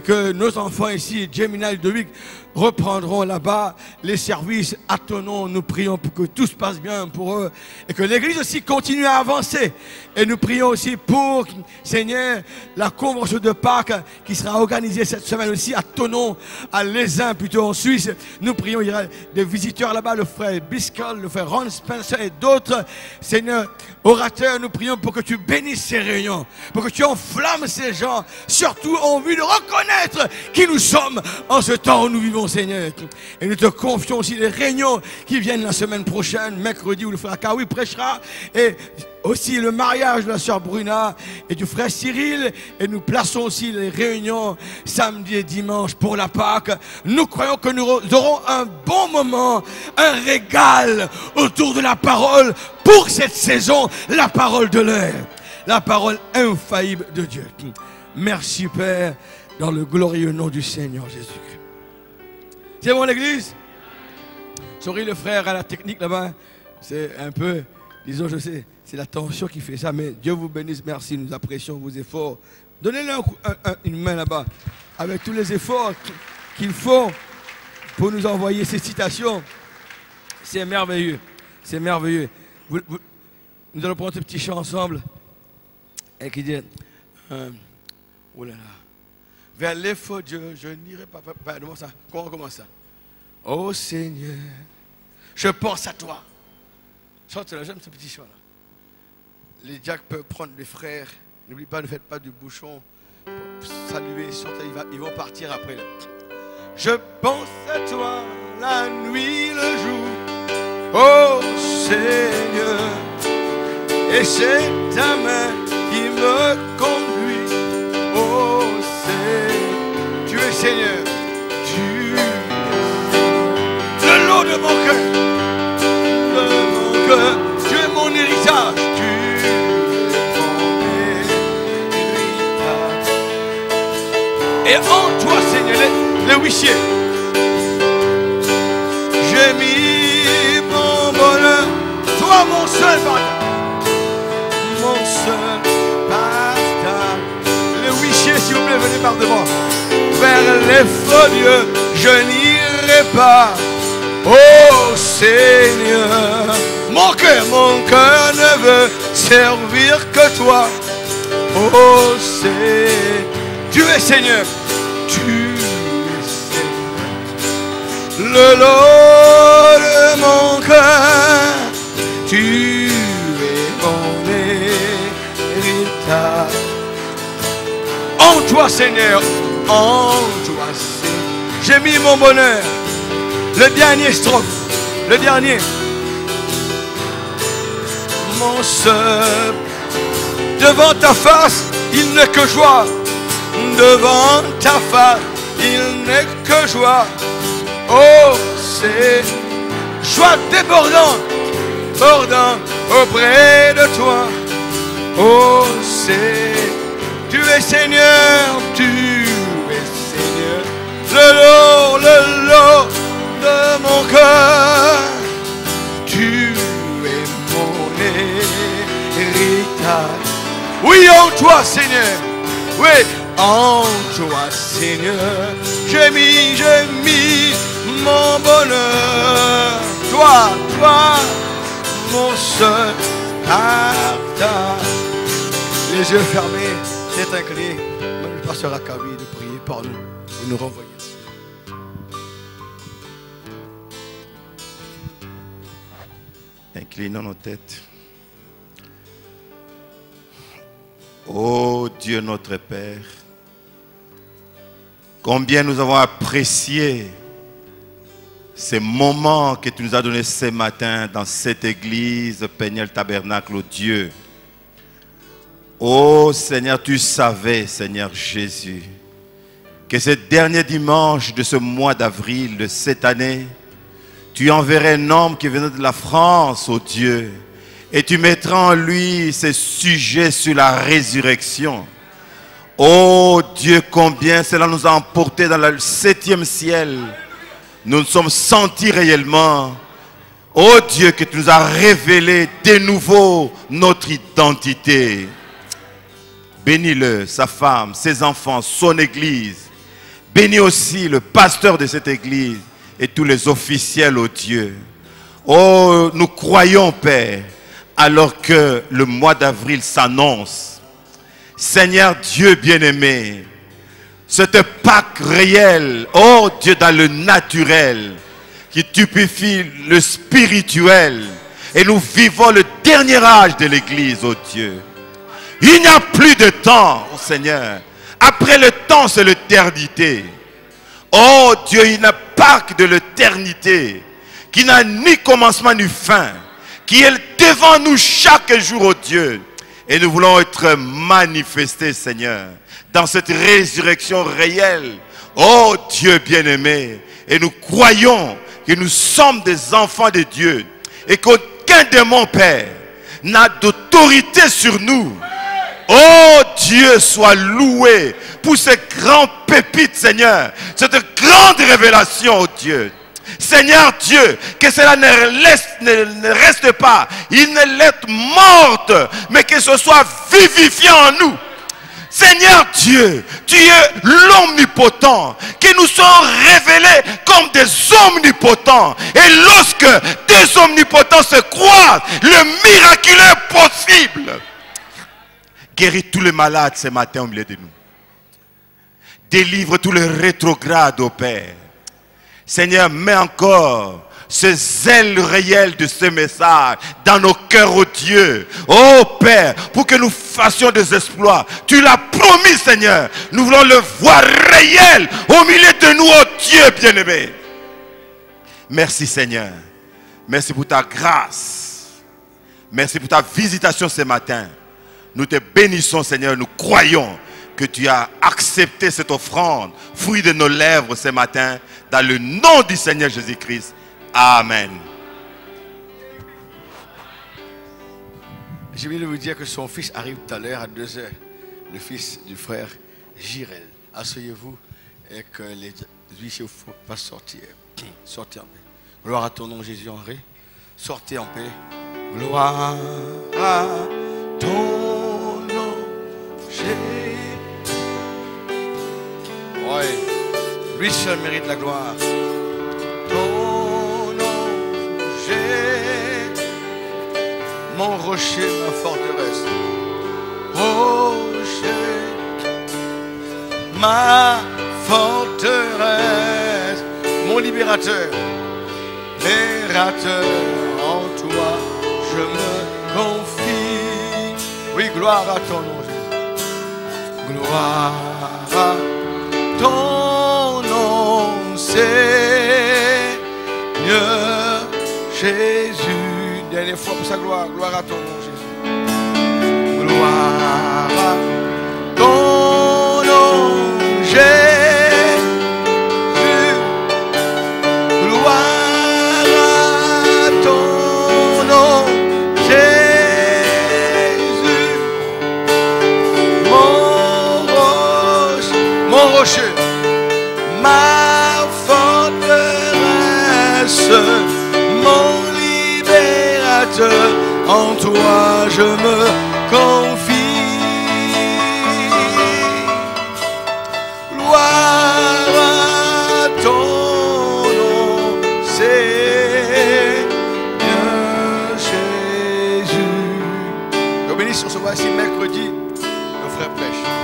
que nos enfants ici, Gemini de Wick, reprendront là-bas les services. Attendons, nous prions pour que tout se passe bien pour eux. Et que l'Église aussi continue à avancer. Et nous prions aussi pour, Seigneur, la convention de Pâques qui sera organisée cette semaine aussi à Thonon, à Lézin, plutôt en Suisse. Nous prions, il y aura des visiteurs là-bas, le frère Biscal, le frère Ron Spencer et d'autres, Seigneur, orateurs. Nous prions pour que tu bénisses ces réunions, pour que tu enflammes ces gens, surtout en vue de reconnaître qui nous sommes en ce temps où nous vivons, Seigneur. Et nous te confions aussi les réunions qui viennent la semaine prochaine, mercredi, où le frère Kawi prêchera, et aussi le mariage de la sœur Bruna et du frère Cyril. Et nous plaçons aussi les réunions samedi et dimanche pour la Pâque. Nous croyons que nous aurons un bon moment, un régal autour de la parole pour cette saison, la parole de l'air, la parole infaillible de Dieu. Merci, Père, dans le glorieux nom du Seigneur Jésus-Christ. C'est bon, l'église? Sorry, le frère à la technique là-bas, c'est un peu, disons, je sais, c'est la tension qui fait ça, mais Dieu vous bénisse, merci, nous apprécions vos efforts. Donnez-leur une main là-bas, avec tous les efforts qu'ils font pour nous envoyer ces citations. C'est merveilleux, c'est merveilleux. Nous allons prendre ce petit chant ensemble, et qui dit, oh là là, vers les faux dieux, je n'irai pas, pardon, ça, comment on commence ça? Oh Seigneur, je pense à toi. Chante-le, j'aime ce petit chant-là. Les diacres peuvent prendre les frères. N'oublie pas, ne faites pas du bouchon pour saluer, sortez, ils vont partir après. Là. Je pense à toi la nuit, le jour, oh Seigneur. Et c'est ta main qui me conduit, oh Seigneur. Tu es Seigneur, tu es le lot de mon cœur, tu es mon héritage, et en toi, Seigneur, le huissier, j'ai mis mon bonheur, toi mon seul partage, mon seul partage. Le huissier, s'il vous plaît, venez par devant. Vers les faux dieux, je n'irai pas, oh Seigneur. Mon cœur ne veut servir que toi, oh Seigneur. Tu es Seigneur, tu es Seigneur, le lot de mon cœur, tu es mon héritage. En toi Seigneur, en toi j'ai mis mon bonheur. Le dernier strophe. Le dernier. Mon seul. Devant ta face, il n'est que joie. Devant ta face, il n'est que joie. Oh, c'est joie débordante, bordante auprès de toi. Oh, c'est tu es Seigneur, tu es Seigneur. Le lot de mon cœur. Tu es mon héritage. Oui, en toi, Seigneur. Oui, en toi, Seigneur. J'ai mis mon bonheur. Toi, mon seul partage. Les yeux fermés, tête inclinée. Même le pasteur Akabi de prier par nous et nous renvoyer. Inclinons nos têtes. Ô Dieu notre Père, combien nous avons apprécié ces moments que tu nous as donnés ce matin dans cette église Péniel Tabernacle, ô Dieu. Ô Seigneur, tu savais, Seigneur Jésus, que ce dernier dimanche de ce mois d'avril de cette année, tu enverrais un homme qui venait de la France, ô Dieu, et tu mettras en lui ce sujet sur la résurrection. Oh Dieu, combien cela nous a emportés dans le 7e ciel. Nous nous sommes sentis réellement. Oh Dieu, que tu nous as révélé de nouveau notre identité. Bénis-le, sa femme, ses enfants, son église. Bénis aussi le pasteur de cette église et tous les officiels, oh Dieu. Oh, nous croyons, Père, alors que le mois d'avril s'annonce. Seigneur Dieu bien-aimé, cette Pâque réelle, oh Dieu, dans le naturel, qui typifie le spirituel. Et nous vivons le dernier âge de l'Église, oh Dieu. Il n'y a plus de temps, oh Seigneur. Après le temps, c'est l'éternité. Oh Dieu, il n'y a pas que de l'éternité, qui n'a ni commencement ni fin, qui est devant nous chaque jour, oh Dieu. Et nous voulons être manifestés, Seigneur, dans cette résurrection réelle. Oh Dieu bien-aimé. Et nous croyons que nous sommes des enfants de Dieu. Et qu'aucun démon, Père, n'a d'autorité sur nous. Oh Dieu, sois loué pour ces grands pépites, Seigneur. Cette grande révélation, oh Dieu. Seigneur Dieu, que cela ne reste pas une lettre morte, mais que ce soit vivifiant en nous. Seigneur Dieu, tu es l'omnipotent, que nous sommes révélés comme des omnipotents. Et lorsque deux omnipotents se croisent, le miraculeux est possible. Guéris tous les malades ce matin au milieu de nous. Délivre tous les rétrogrades, ô Père. Seigneur, mets encore ce zèle réel de ce message dans nos cœurs, ô Dieu. Oh Père, pour que nous fassions des exploits. Tu l'as promis, Seigneur. Nous voulons le voir réel au milieu de nous, ô Dieu bien-aimé. Merci, Seigneur. Merci pour ta grâce. Merci pour ta visitation ce matin. Nous te bénissons, Seigneur. Nous croyons que tu as accepté cette offrande, fruit de nos lèvres ce matin, dans le nom du Seigneur Jésus-Christ. Amen. Je viens de vous dire que son fils arrive tout à l'heure à 2h. Le fils du frère Jirel. Asseyez-vous et que les huissiers fassent sortir. Sortez en paix. Gloire à ton nom, Jésus-Henri. Sortez en paix. Gloire à ton nom, Jésus. Oui, lui seul mérite la gloire. Ton nom, Jésus, mon rocher, ma forteresse. Rocher, ma forteresse, mon libérateur. Libérateur, en toi je me confie. Oui, gloire à ton nom, Jésus. Gloire à ton nom, Seigneur Jésus. Dernière fois pour sa gloire. Gloire à ton nom, Jésus. Gloire à ton nom, Jésus. Gloire à ton nom, Jésus. Mon rocher, ma forteresse, mon libérateur, en toi je me confie. Gloire à ton nom, Seigneur Jésus. Nous bénissons ce voici mercredi, nos frères prêchent.